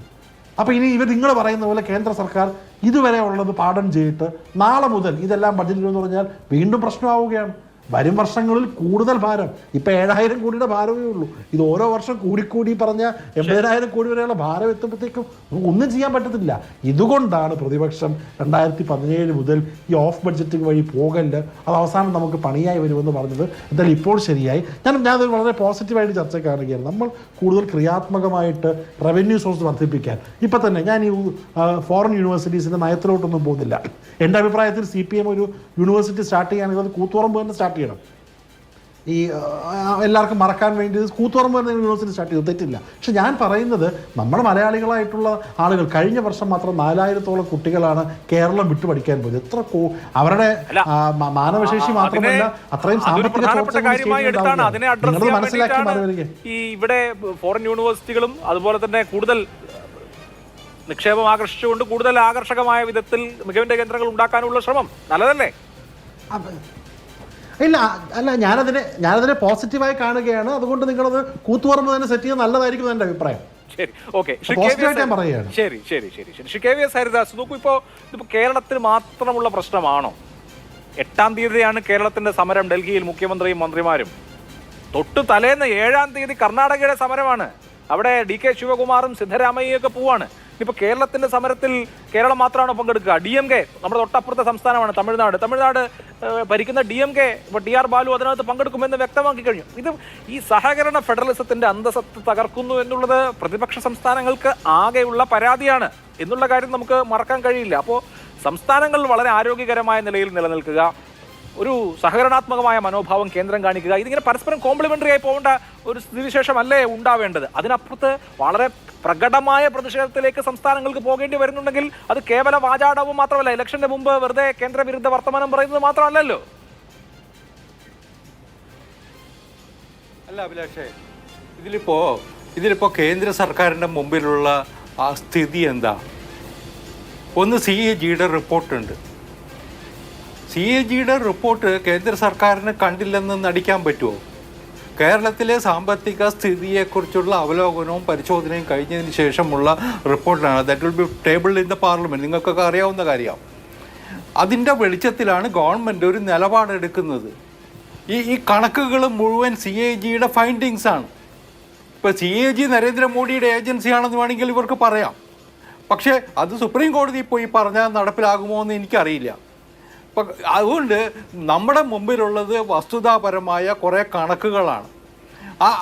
അപ്പോൾ ഇനി നിങ്ങൾ പറയുന്ന പോലെ കേന്ദ്ര സർക്കാർ ഇതുവരെ ഉള്ളത് പാഠം ചെയ്തിട്ട് നാളെ മുതൽ ഇതെല്ലാം ബഡ്ജറ്റിൽ പറഞ്ഞാൽ വീണ്ടും പ്രശ്നമാവുകയാണ്. വരും വർഷങ്ങളിൽ കൂടുതൽ ഭാരം. ഇപ്പം 7,000 കോടിയുടെ ഭാരമേ ഉള്ളൂ. ഇത് ഓരോ വർഷം കൂടിക്കൂടി പറഞ്ഞ 80,000 കോടി വരെയുള്ള ഭാരം എത്തുമ്പോഴത്തേക്കും ഒന്നും ചെയ്യാൻ പറ്റത്തില്ല. ഇതുകൊണ്ടാണ് പ്രതിപക്ഷം 2017 മുതൽ ഈ ഓഫ് ബഡ്ജറ്റിംഗ് വഴി പോകല്, അത് അവസാനം നമുക്ക് പണിയായി വരുമെന്ന് പറഞ്ഞത്. എന്തായാലും ഇപ്പോൾ ശരിയായി. ഞാനത് വളരെ പോസിറ്റീവായിട്ട് ചർച്ച കാണുകയാണ്. നമ്മൾ കൂടുതൽ ക്രിയാത്മകമായിട്ട് റവന്യൂ സോഴ്സ് വർദ്ധിപ്പിക്കാൻ ഇപ്പം തന്നെ ഞാൻ ഈ ഫോറിൻ യൂണിവേഴ്സിറ്റീസിൻ്റെ നയത്തിലോട്ടൊന്നും പോകുന്നില്ല. എൻ്റെ അഭിപ്രായത്തിൽ CPM ഒരു യൂണിവേഴ്സിറ്റി സ്റ്റാർട്ട് ചെയ്യുകയാണെങ്കിൽ അത് കൂത്തുപറമ്പ് തന്നെ സ്റ്റാർട്ട് ചെയ്യണം. ഈ എല്ലാവർക്കും മറക്കാൻ വേണ്ടി കൂത്തുപറമ്പ് തന്നെ യൂണിവേഴ്സിറ്റി സ്റ്റാർട്ട് ചെയ്തു, തെറ്റില്ല. പക്ഷെ ഞാൻ പറയുന്നത് നമ്മുടെ മലയാളികളായിട്ടുള്ള ആളുകൾ കഴിഞ്ഞ വർഷം മാത്രം 4,000-ഓളം കുട്ടികളാണ് കേരളം വിട്ടു പഠിക്കാൻ പോയത്. എത്ര അവരുടെ മാനവശേഷി മാത്രമല്ല അത്രയും സാമ്പത്തിക മനസ്സിലാക്കി മാറി. ഈ ഇവിടെ ഫോറിൻ യൂണിവേഴ്സിറ്റികളും അതുപോലെ തന്നെ കൂടുതൽ നിക്ഷേപം ആകർഷിച്ചുകൊണ്ട് കൂടുതൽ ആകർഷകമായ വിധത്തിൽ മികവിന്റെ കേന്ദ്രങ്ങൾ ഉണ്ടാക്കാനുള്ള ശ്രമം നല്ലതല്ലേ? ഇല്ല, അല്ല, ഞാനതിനെ പോസിറ്റീവായി കാണുകയാണ്. അതുകൊണ്ട് നിങ്ങളത് കൂത്തുപറമ്പ് തന്നെ സെറ്റ് ചെയ്യാൻ നല്ലതായിരിക്കും എൻ്റെ അഭിപ്രായം. ശരി, ഓക്കെ, ഞാൻ പറയുകയാണ്. ശരി. KVS ഹരിദാസ്, നോക്കൂ, ഇതിപ്പോ കേരളത്തിൽ മാത്രമുള്ള പ്രശ്നമാണോ? 8-ാം തീയതിയാണ് കേരളത്തിന്റെ സമരം ഡൽഹിയിൽ മുഖ്യമന്ത്രിയും മന്ത്രിമാരും. തൊട്ടു തലേന്ന് 7-ാം തീയതി കർണാടകയുടെ സമരമാണ്. അവിടെ DK ശിവകുമാറും സിദ്ധരാമയ്യൊക്കെ പോവാണ്. ഇനിയിപ്പോൾ കേരളത്തിന്റെ സമരത്തിൽ കേരളം മാത്രമാണോ പങ്കെടുക്കുക? DMK നമ്മുടെ തൊട്ടപ്പുറത്തെ സംസ്ഥാനമാണ് തമിഴ്നാട് ഭരിക്കുന്ന DMK ഇപ്പോൾ TR ബാലു അതിനകത്ത് പങ്കെടുക്കുമെന്ന് വ്യക്തമാക്കി കഴിഞ്ഞു. ഇത് ഈ സഹകരണ ഫെഡറലിസത്തിന്റെ അന്തസത്ത തകർക്കുന്നു എന്നുള്ളത് പ്രതിപക്ഷ സംസ്ഥാനങ്ങൾക്ക് ആകെയുള്ള പരാതിയാണ് എന്നുള്ള കാര്യം നമുക്ക് മറക്കാൻ കഴിയില്ല. അപ്പോൾ സംസ്ഥാനങ്ങൾ വളരെ ആരോഗ്യകരമായ നിലയിൽ നിലനിൽക്കുക, ഒരു സഹകരണാത്മകമായ മനോഭാവം കേന്ദ്രം കാണിക്കുക, ഇതിങ്ങനെ പരസ്പരം കോംപ്ലിമെന്ററി ആയി പോകേണ്ട ഒരു സ്ഥിതിവിശേഷമല്ലേ ഉണ്ടാവേണ്ടത്. അതിനപ്പുറത്ത് വളരെ പ്രകടമായ പ്രതിഷേധത്തിലേക്ക് സംസ്ഥാനങ്ങൾക്ക് പോകേണ്ടി വരുന്നുണ്ടെങ്കിൽ അത് കേവല വാചാടവും മാത്രമല്ല, ഇലക്ഷന്റെ മുമ്പ് വെറുതെ കേന്ദ്രവിരുദ്ധ വർത്തമാനം പറയുന്നത് മാത്രമല്ലല്ലോ. അല്ല അഭിലാഷേ, ഇതിലിപ്പോ കേന്ദ്ര സർക്കാരിൻ്റെ മുമ്പിലുള്ള ആ സ്ഥിതി എന്താ? ഒന്ന് CAGയുടെ റിപ്പോർട്ടുണ്ട്. CAGയുടെ റിപ്പോർട്ട് കേന്ദ്ര സർക്കാരിന് കണ്ടില്ലെന്ന് നടിക്കാൻ പറ്റുമോ? കേരളത്തിലെ സാമ്പത്തിക സ്ഥിതിയെക്കുറിച്ചുള്ള അവലോകനവും പരിശോധനയും കഴിഞ്ഞതിന് ശേഷമുള്ള റിപ്പോർട്ടാണ്. That will be tabled in the parliament. നിങ്ങൾക്കൊക്കെ അറിയാവുന്ന കാര്യമാണ്. അതിൻ്റെ വെളിച്ചത്തിലാണ് ഗവൺമെൻറ് ഒരു നിലപാടെടുക്കുന്നത്. ഈ കണക്കുകൾ മുഴുവൻ CAGയുടെ ഫൈൻഡിങ്സ് ആണ്. ഇപ്പോൾ CAG നരേന്ദ്രമോദിയുടെ ഏജൻസിയാണെന്ന് വേണമെങ്കിൽ ഇവർക്ക് പറയാം. പക്ഷേ അത് സുപ്രീം കോടതിയിൽ പോയി പറഞ്ഞാൽ നടപ്പിലാകുമോ എന്ന് എനിക്കറിയില്ല. അപ്പം അതുകൊണ്ട് നമ്മുടെ മുമ്പിലുള്ളത് വസ്തുതാപരമായ കുറേ കണക്കുകളാണ്.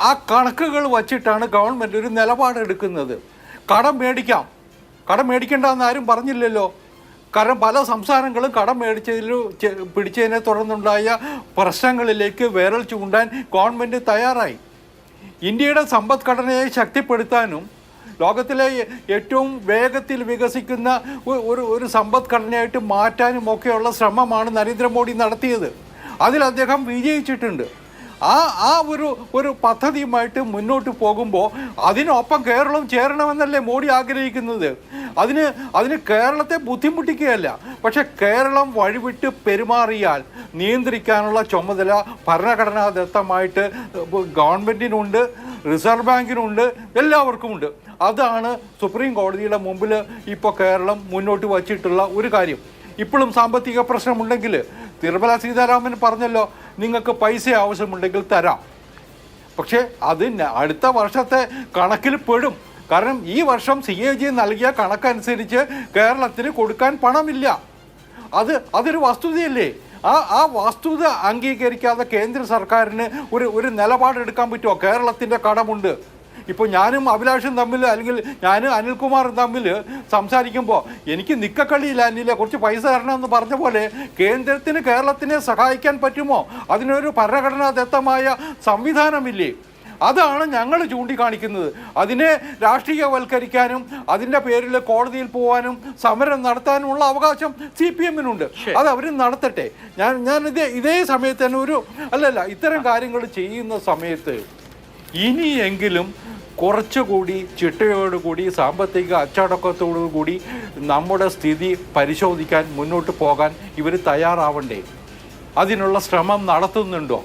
ആ കണക്കുകൾ വച്ചിട്ടാണ് ഗവൺമെൻറ് ഒരു നിലപാടെടുക്കുന്നത്. കടം മേടിക്കേണ്ടെന്ന് ആരും പറഞ്ഞില്ലല്ലോ. കാരണം പല സംസ്ഥാനങ്ങളും കടം പിടിച്ചതിനെ തുടർന്നുണ്ടായ പ്രശ്നങ്ങളിലേക്ക് വിരൽ ചൂണ്ടാൻ ഗവൺമെൻറ് തയ്യാറായി. ഇന്ത്യയുടെ സമ്പദ്ഘടനയെ ശക്തിപ്പെടുത്താനും ലോകത്തിലെ ഏറ്റവും വേഗത്തിൽ വികസിക്കുന്ന ഒരു സമ്പദ്ഘടനയായിട്ട് മാറ്റാനും ഒക്കെയുള്ള ശ്രമമാണ് നരേന്ദ്രമോദി നടത്തിയത്. അതിൽ അദ്ദേഹം വിജയിച്ചിട്ടുണ്ട്. ആ ഒരു പദ്ധതിയുമായിട്ട് മുന്നോട്ട് പോകുമ്പോൾ അതിനൊപ്പം കേരളം ചേരണമെന്നല്ലേ മോഡി ആഗ്രഹിക്കുന്നത്. അതിന് കേരളത്തെ ബുദ്ധിമുട്ടിക്കുകയല്ല. പക്ഷെ കേരളം വഴിവിട്ട് പെരുമാറിയാൽ നിയന്ത്രിക്കാനുള്ള ചുമതല ഭരണഘടനാദത്തമായിട്ട് ഗവൺമെൻറ്റിനുണ്ട്, റിസർവ് ബാങ്കിനുണ്ട്, എല്ലാവർക്കുമുണ്ട്. അതാണ് സുപ്രീം കോടതിയുടെ മുമ്പിൽ ഇപ്പോൾ കേരളം മുന്നോട്ട് വച്ചിട്ടുള്ള ഒരു കാര്യം. ഇപ്പോഴും സാമ്പത്തിക പ്രശ്നമുണ്ടെങ്കിൽ നിർമ്മല സീതാരാമൻ പറഞ്ഞല്ലോ, നിങ്ങൾക്ക് പൈസ ആവശ്യമുണ്ടെങ്കിൽ തരാം. പക്ഷേ അത് അടുത്ത വർഷത്തെ കണക്കിൽ പെടും. കാരണം ഈ വർഷം CAG നൽകിയ കണക്കനുസരിച്ച് കേരളത്തിന് കൊടുക്കാൻ പണമില്ല. അതൊരു വസ്തുതയല്ലേ? ആ വസ്തുത അംഗീകരിക്കാതെ കേന്ദ്ര സർക്കാരിന് ഒരു നിലപാടെടുക്കാൻ പറ്റുമോ? കേരളത്തിൻ്റെ കടമുണ്ട്. ഇപ്പോൾ ഞാനും അഭിലാഷും തമ്മിൽ, അല്ലെങ്കിൽ ഞാനും അനിൽകുമാറും തമ്മിൽ സംസാരിക്കുമ്പോൾ എനിക്ക് നിക്കക്കളിയില്ല, എന്നില്ല കുറച്ച് പൈസ തരണമെന്ന് പറഞ്ഞ പോലെ കേന്ദ്രത്തിന് കേരളത്തിനെ സഹായിക്കാൻ പറ്റുമോ? അതിനൊരു ഭരണഘടനാദത്തമായ സംവിധാനമില്ലേ? അതാണ് ഞങ്ങൾ ചൂണ്ടിക്കാണിക്കുന്നത്. അതിനെ രാഷ്ട്രീയവൽക്കരിക്കാനും അതിൻ്റെ പേരിൽ കോടതിയിൽ പോകാനും സമരം നടത്താനുമുള്ള അവകാശം CPM-നുണ്ട്. അത് അവർ നടത്തട്ടെ. ഞാൻ ഇതേ സമയത്ത് തന്നെ ഇത്തരം കാര്യങ്ങൾ ചെയ്യുന്ന സമയത്ത് ഇനിയെങ്കിലും കുറച്ചുകൂടി ചിട്ടയോടുകൂടി സാമ്പത്തിക അച്ചടക്കത്തോടുകൂടി നമ്മുടെ സ്ഥിതി പരിശോധിക്കാൻ മുന്നോട്ട് പോകാൻ ഇവർ തയ്യാറാവണ്ടേ? അതിനുള്ള ശ്രമം നടത്തുന്നുണ്ടോ?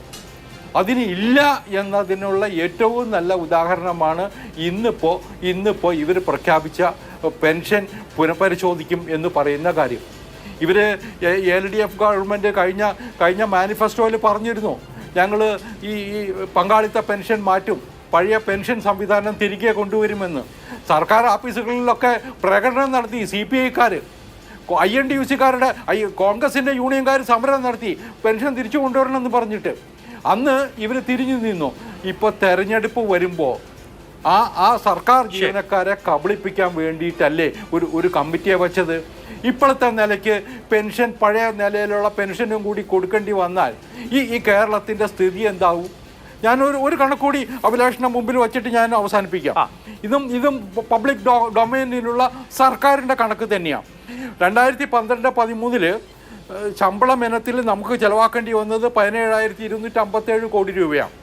അതിന് ഇല്ല എന്നതിനുള്ള ഏറ്റവും നല്ല ഉദാഹരണമാണ് ഇന്നിപ്പോൾ ഇവർ പ്രഖ്യാപിച്ച പെൻഷൻ പുനഃപരിശോധിക്കും എന്ന് പറയുന്ന കാര്യം. ഇവർ LDF ഗവൺമെൻറ് കഴിഞ്ഞ മാനിഫെസ്റ്റോയിൽ പറഞ്ഞിരുന്നു, ഞങ്ങൾ ഈ പങ്കാളിത്ത പെൻഷൻ മാറ്റും, പഴയ പെൻഷൻ സംവിധാനം തിരികെ കൊണ്ടുവരുമെന്ന്. സർക്കാർ ഓഫീസുകളിലൊക്കെ പ്രകടനം നടത്തി CPI-ക്കാർ, INTUC-ക്കാരുടെ കോൺഗ്രസിൻ്റെ യൂണിയൻകാർ സമരം നടത്തി പെൻഷൻ തിരിച്ചു കൊണ്ടുവരണമെന്ന് പറഞ്ഞിട്ട്. അന്ന് ഇവർ തിരിഞ്ഞു നിന്നു. ഇപ്പോൾ തെരഞ്ഞെടുപ്പ് വരുമ്പോൾ ആ സർക്കാർ ജീവനക്കാരെ കബളിപ്പിക്കാൻ വേണ്ടിയിട്ടല്ലേ ഒരു കമ്മിറ്റിയെ വെച്ചത്. ഇപ്പോഴത്തെ നിലയ്ക്ക് പെൻഷൻ പഴയ നിലയിലുള്ള പെൻഷനും കൂടി കൊടുക്കേണ്ടി വന്നാൽ ഈ കേരളത്തിൻ്റെ സ്ഥിതി എന്താവും? ഞാൻ ഒരു കണക്കൂടി അഭിലാഷിന്റെ മുമ്പിൽ വച്ചിട്ട് ഞാൻ അവസാനിപ്പിക്കാം. ഇതും പബ്ലിക് ഡൊമൈനിലുള്ള സർക്കാരിൻ്റെ കണക്ക് തന്നെയാണ്. 2012-13 ശമ്പളം ഇനത്തിൽ നമുക്ക് ചിലവാക്കേണ്ടി വന്നത് 17,257 കോടി രൂപയാണ്.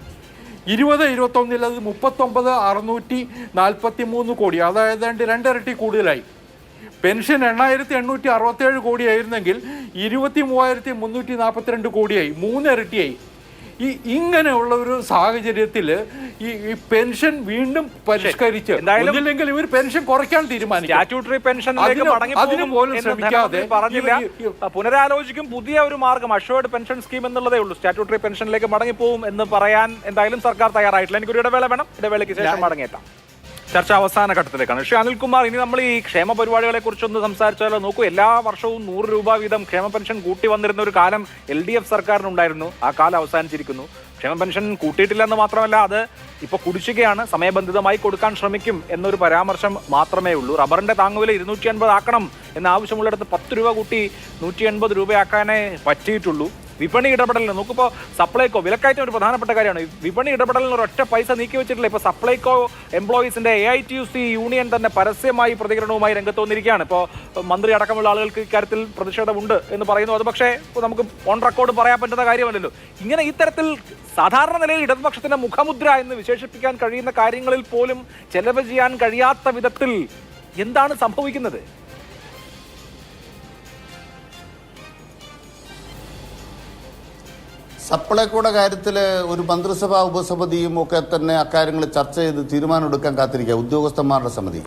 2021 അത് 39,643 കോടി, അതായത് 2 ഇരട്ടി കൂടുതലായി. പെൻഷൻ 8,867 കോടിയായിരുന്നെങ്കിൽ 23,342 കോടിയായി, 3 ഇരട്ടിയായി. ഇങ്ങനെയുള്ള ഒരു സാഹചര്യത്തിൽ ഈ പെൻഷൻ വീണ്ടും പരിഷ്കരിച്ച് ഒന്നില്ലെങ്കിൽ ഇവർ പെൻഷൻ കുറയ്ക്കാൻ തീരുമാനിച്ചു. സ്റ്റാറ്റ്യൂട്ടറി പെൻഷനിലേക്ക് മടങ്ങിപ്പോകും ശ്രമിക്കാതെ പറഞ്ഞില്ല. പുനരാലോചിക്കും പുതിയ ഒരു മാർഗം അഷ്വേർഡ് പെൻഷൻ സ്കീം എന്നുള്ളതേ ഉള്ളൂ. സ്റ്റാറ്റ്യൂട്ടറി പെൻഷനിലേക്ക് മടങ്ങിപ്പോകും എന്ന് പറയാൻ എന്തായാലും സർക്കാർ തയ്യാറായിട്ടില്ല. എനിക്കൊരു ഇടവേള വേണം. ഇടവേളയ്ക്ക് ശേഷം മടങ്ങിയെത്താം. ചർച്ച അവസാന ഘട്ടത്തിലേക്കാണ്. ശ്രീ അനിൽകുമാർ, ഇനി നമ്മൾ ഈ ക്ഷേമ പരിപാടികളെ കുറിച്ചൊന്ന് സംസാരിച്ചാലോ? നോക്കൂ, എല്ലാ വർഷവും 100 രൂപ വീതം ക്ഷേമ പെൻഷൻ കൂട്ടി വന്നിരുന്ന ഒരു കാലം LDF സർക്കാരിനുണ്ടായിരുന്നു. ആ കാലം അവസാനിച്ചിരിക്കുന്നു. ക്ഷേമ പെൻഷൻ കൂട്ടിയിട്ടില്ലെന്ന് മാത്രമല്ല, അത് ഇപ്പോൾ കുടിശ്ശികയാണ്, സമയബന്ധിതമായി കൊടുക്കാൻ ശ്രമിക്കും എന്നൊരു പരാമർശം മാത്രമേ ഉള്ളൂ. റബ്ബറിന്റെ താങ്ങുവില 250 ആക്കണം എന്ന ആവശ്യമുള്ളിടത്ത് 10 രൂപ കൂട്ടി 180 രൂപയാക്കാനേ പറ്റിയിട്ടുള്ളൂ. വിപണി ഇടപെടലിന് നോക്കിപ്പോൾ സപ്ലൈകോ വിലക്കയറ്റം ഒരു പ്രധാനപ്പെട്ട കാര്യമാണ്. വിപണി ഇടപെടലിന് ഒരൊറ്റ പൈസ നീക്കി വെച്ചിട്ടില്ല. ഇപ്പോൾ സപ്ലൈകോ എംപ്ലോയീസിന്റെ AITUC യൂണിയൻ തന്നെ പരസ്യമായി പ്രതികരണവുമായി രംഗത്ത് വന്നിരിക്കുകയാണ്. ഇപ്പോൾ മന്ത്രി അടക്കമുള്ള ആളുകൾക്ക് ഇക്കാര്യത്തിൽ പ്രതിഷേധമുണ്ട് എന്ന് പറയുന്നു. അത് പക്ഷേ നമുക്ക് ഓൺ റെക്കോർഡ് പറയാൻ പറ്റുന്ന കാര്യമല്ലല്ലോ. ഇങ്ങനെ ഇത്തരത്തിൽ സാധാരണ നിലയിൽ ഇടതുപക്ഷത്തിന്റെ മുഖമുദ്ര എന്ന് വിശേഷിപ്പിക്കാൻ കഴിയുന്ന കാര്യങ്ങളിൽ പോലും ചെലവ് ചെയ്യാൻ കഴിയാത്ത വിധത്തിൽ എന്താണ് സംഭവിക്കുന്നത്? സപ്ലൈകോയുടെ കാര്യത്തിൽ ഒരു മന്ത്രിസഭാ ഉപസമിതിയും ഒക്കെ തന്നെ അക്കാര്യങ്ങൾ ചർച്ച ചെയ്ത് തീരുമാനമെടുക്കാൻ കാത്തിരിക്കുക. ഉദ്യോഗസ്ഥന്മാരുടെ സമിതി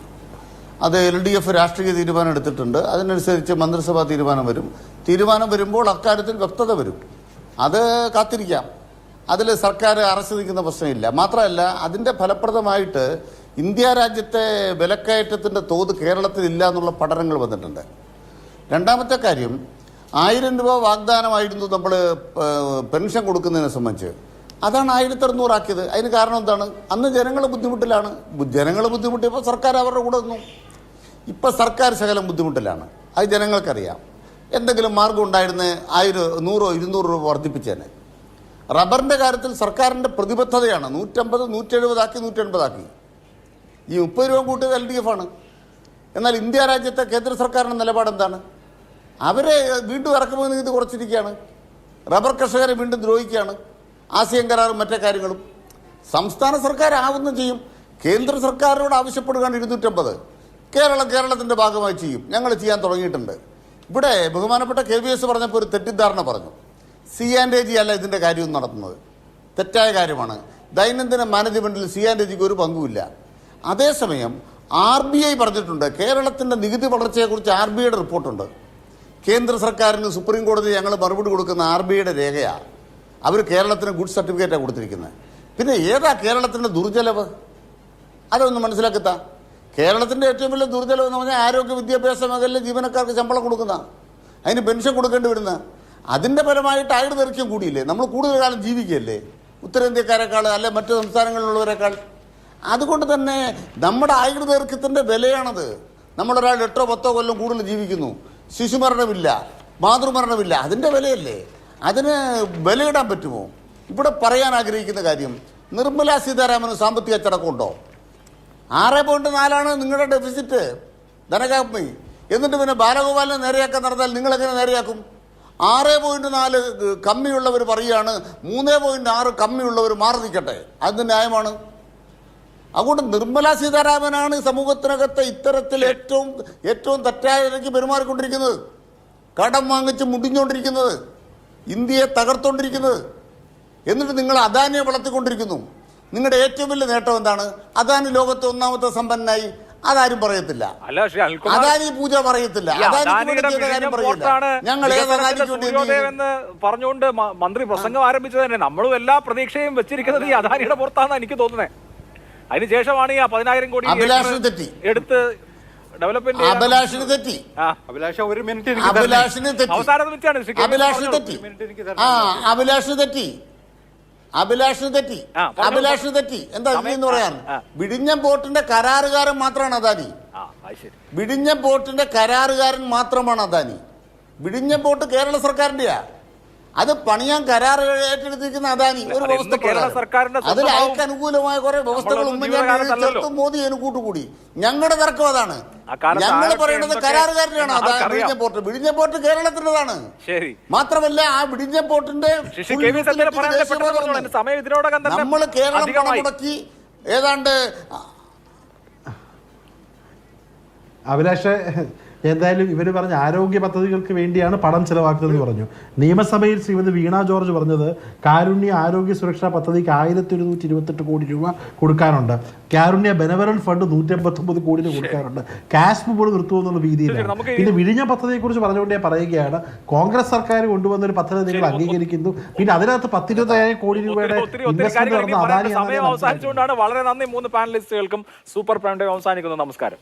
അത് LDF രാഷ്ട്രീയ തീരുമാനം എടുത്തിട്ടുണ്ട്. അതിനനുസരിച്ച് മന്ത്രിസഭാ തീരുമാനം വരും. തീരുമാനം വരുമ്പോൾ അക്കാര്യത്തിൽ വ്യക്തത വരും. അത് കാത്തിരിക്കാം. അതിൽ സർക്കാർ അറച്ചു നിൽക്കുന്ന പ്രശ്നമില്ല. മാത്രമല്ല, അതിൻ്റെ ഫലപ്രദമായിട്ട് ഇന്ത്യ രാജ്യത്തെ വിലക്കയറ്റത്തിൻ്റെ തോത് കേരളത്തിലില്ല എന്നുള്ള പഠനങ്ങൾ വന്നിട്ടുണ്ട്. രണ്ടാമത്തെ കാര്യം, 1000 രൂപ വാഗ്ദാനമായിരുന്നു നമ്മൾ പെൻഷൻ കൊടുക്കുന്നതിനെ സംബന്ധിച്ച്. അതാണ് 1600 ആക്കിയത്. അതിന് കാരണം എന്താണ്? അന്ന് ജനങ്ങൾ ബുദ്ധിമുട്ടിലാണ്. ജനങ്ങൾ ബുദ്ധിമുട്ടിയപ്പോൾ സർക്കാർ അവരുടെ കൂടെ നിന്നു. ഇപ്പം സർക്കാർ ശകലം ബുദ്ധിമുട്ടിലാണ്. അത് ജനങ്ങൾക്കറിയാം. എന്തെങ്കിലും മാർഗം ഉണ്ടായിരുന്ന 1000, 100, 200 രൂപ വർദ്ധിപ്പിച്ചേനെ. റബ്ബറിൻ്റെ കാര്യത്തിൽ സർക്കാരിൻ്റെ പ്രതിബദ്ധതയാണ്. 150, 170 ആക്കി, 180 ആക്കി. ഈ 30 രൂപ കൂട്ടിയത് LDF ആണ്. എന്നാൽ ഇന്ത്യ രാജ്യത്തെ കേന്ദ്ര സർക്കാരിൻ്റെ നിലപാട് എന്താണ്? അവരെ വീണ്ടും ഇറക്കുമതി നികുതി കുറച്ചിരിക്കുകയാണ്. റബ്ബർ കർഷകരെ വീണ്ടും ദ്രോഹിക്കുകയാണ്. ആസിയൻ കരാറും മറ്റേ കാര്യങ്ങളും. സംസ്ഥാന സർക്കാർ ആവുന്ന ചെയ്യും. കേന്ദ്ര സർക്കാരിനോട് ആവശ്യപ്പെടുകയാണ് 250. കേരളത്തിൻ്റെ ഭാഗമായി ചെയ്യും. ഞങ്ങൾ ചെയ്യാൻ തുടങ്ങിയിട്ടുണ്ട്. ഇവിടെ ബഹുമാനപ്പെട്ട KVS പറഞ്ഞപ്പോൾ ഒരു തെറ്റിദ്ധാരണ പറഞ്ഞു. C&AG അല്ല ഇതിൻ്റെ കാര്യവും നടത്തുന്നത്. തെറ്റായ കാര്യമാണ്. ദൈനംദിന മാനേജ്മെൻറ്റിൽ C&AGക്ക് ഒരു പങ്കുമില്ല. അതേസമയം RBI പറഞ്ഞിട്ടുണ്ട്. കേരളത്തിൻ്റെ നികുതി വളർച്ചയെക്കുറിച്ച് RBIയുടെ റിപ്പോർട്ടുണ്ട്. കേന്ദ്ര സർക്കാരിന് സുപ്രീം കോടതി ഞങ്ങൾ മറുപടി കൊടുക്കുന്ന RBIയുടെ രേഖയാണ്. അവർ കേരളത്തിന് ഗുഡ് സർട്ടിഫിക്കറ്റാണ് കൊടുത്തിരിക്കുന്നത്. പിന്നെ ഏതാ കേരളത്തിൻ്റെ ദുർജലവ്? അതൊന്ന് മനസ്സിലാക്കത്താ. കേരളത്തിൻ്റെ ഏറ്റവും വലിയ ദുർജലവ് എന്ന് പറഞ്ഞാൽ ആരോഗ്യ വിദ്യാഭ്യാസ മേഖലയിലെ ജീവനക്കാർക്ക് ശമ്പളം കൊടുക്കുന്ന, അതിന് പെൻഷൻ കൊടുക്കേണ്ടി വരുന്ന, അതിൻ്റെ പരമായിട്ട് ആയുർ ദൈർഘ്യം കൂടിയില്ലേ? നമ്മൾ കൂടുതൽ കാലം ജീവിക്കുകയല്ലേ ഉത്തരേന്ത്യക്കാരെക്കാൾ അല്ലെ മറ്റു സംസ്ഥാനങ്ങളിലുള്ളവരെക്കാൾ. അതുകൊണ്ട് തന്നെ നമ്മുടെ ആയുർ ദൈർഘ്യത്തിൻ്റെ വിലയാണത്. നമ്മളൊരാൾ 8 or 10 കൊല്ലം കൂടുതൽ ജീവിക്കുന്നു, ശിശുമരണമില്ല, മാതൃമരണമില്ല, അതിൻ്റെ വിലയല്ലേ? അതിന് വിലയിടാൻ പറ്റുമോ? ഇവിടെ പറയാൻ ആഗ്രഹിക്കുന്ന കാര്യം, നിർമ്മലാ സീതാരാമന് സാമ്പത്തിക അച്ചടക്കമുണ്ടോ? 6.4 നിങ്ങളുടെ ഡെഫിസിറ്റ് ധനകാപ്പി. എന്നിട്ട് പിന്നെ ബാലഗോപാലിനെ നേരെയാക്കാൻ നടന്നാൽ നിങ്ങളെങ്ങനെ നേരെയാക്കും? 6.4 കമ്മിയുള്ളവർ പറയുകയാണ് 3.6 കമ്മിയുള്ളവർ മാറി നിൽക്കട്ടെ. അത് ന്യായമാണ്. അതുകൊണ്ട് നിർമ്മലാ സീതാരാമനാണ് സമൂഹത്തിനകത്ത് ഇത്തരത്തിൽ ഏറ്റവും തെറ്റായ നിലയ്ക്ക് പെരുമാറിക്കൊണ്ടിരിക്കുന്നത്. കടം വാങ്ങിച്ച് മുടിഞ്ഞുകൊണ്ടിരിക്കുന്നത്, ഇന്ത്യയെ തകർത്തുകൊണ്ടിരിക്കുന്നത്. എന്നിട്ട് നിങ്ങൾ അദാനിയെ വളർത്തിക്കൊണ്ടിരിക്കുന്നു. നിങ്ങളുടെ ഏറ്റവും വലിയ നേട്ടം എന്താണ്? അദാനി ലോകത്തെ 1ാമത്തെ സമ്പന്നനായി. അതാരും പറയത്തില്ല. അദാനി പൂജ പറയത്തില്ല. ഞങ്ങൾ പറഞ്ഞുകൊണ്ട് മന്ത്രി പ്രസംഗം ആരംഭിച്ചത് തന്നെ നമ്മളും എല്ലാ പ്രതീക്ഷയും വെച്ചിരിക്കുന്നത് ഈ അദാനിയുടെ പുറത്താണെന്ന് എനിക്ക് തോന്നുന്നത്. അതിനുശേഷമാണ് ഈ 10,000 കോടി എടുത്ത് ഡെവലപ്മെന്റ് അഭിലാഷിന് തെറ്റി. ഒരു മിനിറ്റ് അഭിലാഷിന് തെറ്റി. എന്താ എന്ന് പറയാൻ? വിഴിഞ്ഞം പോർട്ടിന്റെ കരാറുകാരൻ മാത്രമാണ് അദാനി. വിഴിഞ്ഞം പോർട്ടിന്റെ കരാറുകാരൻ മാത്രമാണ് അദാനി. വിഴിഞ്ഞം പോർട്ട് കേരള സർക്കാരിന്റെയാ. അത് പണിയാൻ കരാർ ഏറ്റെടുത്തിരിക്കുന്ന അദാനി. ഒരു വ്യവസ്ഥ അതിൽ അയക്ക് അനുകൂലമായ കുറെ വ്യവസ്ഥകൾ ഉമ്മൻചാണ്ടി മോദി അതിന് കൂട്ടുകൂടി. ഞങ്ങളുടെ തർക്കം അതാണ്. ഞങ്ങൾ പറയുന്നത് കരാറുകാരനാണ് വിഴിഞ്ഞം പോർട്ട്. വിഴിഞ്ഞം പോർട്ട് കേരളത്തിൻ്റെതാണ്. മാത്രമല്ല ആ വിഴിഞ്ഞം പോർട്ടിന്റെ നമ്മൾ കേരളം പണം മുടക്കി ഏതാണ്ട് അഭിലാഷ് എന്തായാലും ഇവർ പറഞ്ഞ ആരോഗ്യ പദ്ധതികൾക്ക് വേണ്ടിയാണ് പണം ചെലവാക്കുന്നതെന്ന് പറഞ്ഞു. നിയമസഭയിൽ ശ്രീമതി വീണ ജോർജ് പറഞ്ഞത് കാരുണ്യ ആരോഗ്യ സുരക്ഷാ പദ്ധതിക്ക് 1128 കോടി രൂപ കൊടുക്കാനുണ്ട്. കാരുണ്യ ബെനവലന്റ് ഫണ്ട് 159 കോടി രൂപ കൊടുക്കാറുണ്ട്. കാശ്മീർ പോലും നിർത്തുമെന്നുള്ള രീതിയിലാണ്. പിന്നെ വിഴിഞ്ഞ പദ്ധതിയെ കുറിച്ച് പറഞ്ഞുകൊണ്ട് ഞാൻ പറയുകയാണ്, കോൺഗ്രസ് സർക്കാർ കൊണ്ടുവന്ന ഒരു പദ്ധതി നിങ്ങൾ അംഗീകരിക്കുന്നു. പിന്നെ അതിനകത്ത് 10-20 കോടി രൂപയുടെ ഇൻവെസ്റ്റ്മെന്റ് നടന്ന സമയം അവസാനിച്ചുകൊണ്ടാണ്. വളരെ നന്ദി 3 പാനലിസ്റ്റുകൾക്കും. സൂപ്പർ പ്രൈം ടൈം അവസാനിക്കുന്നു. നമസ്കാരം.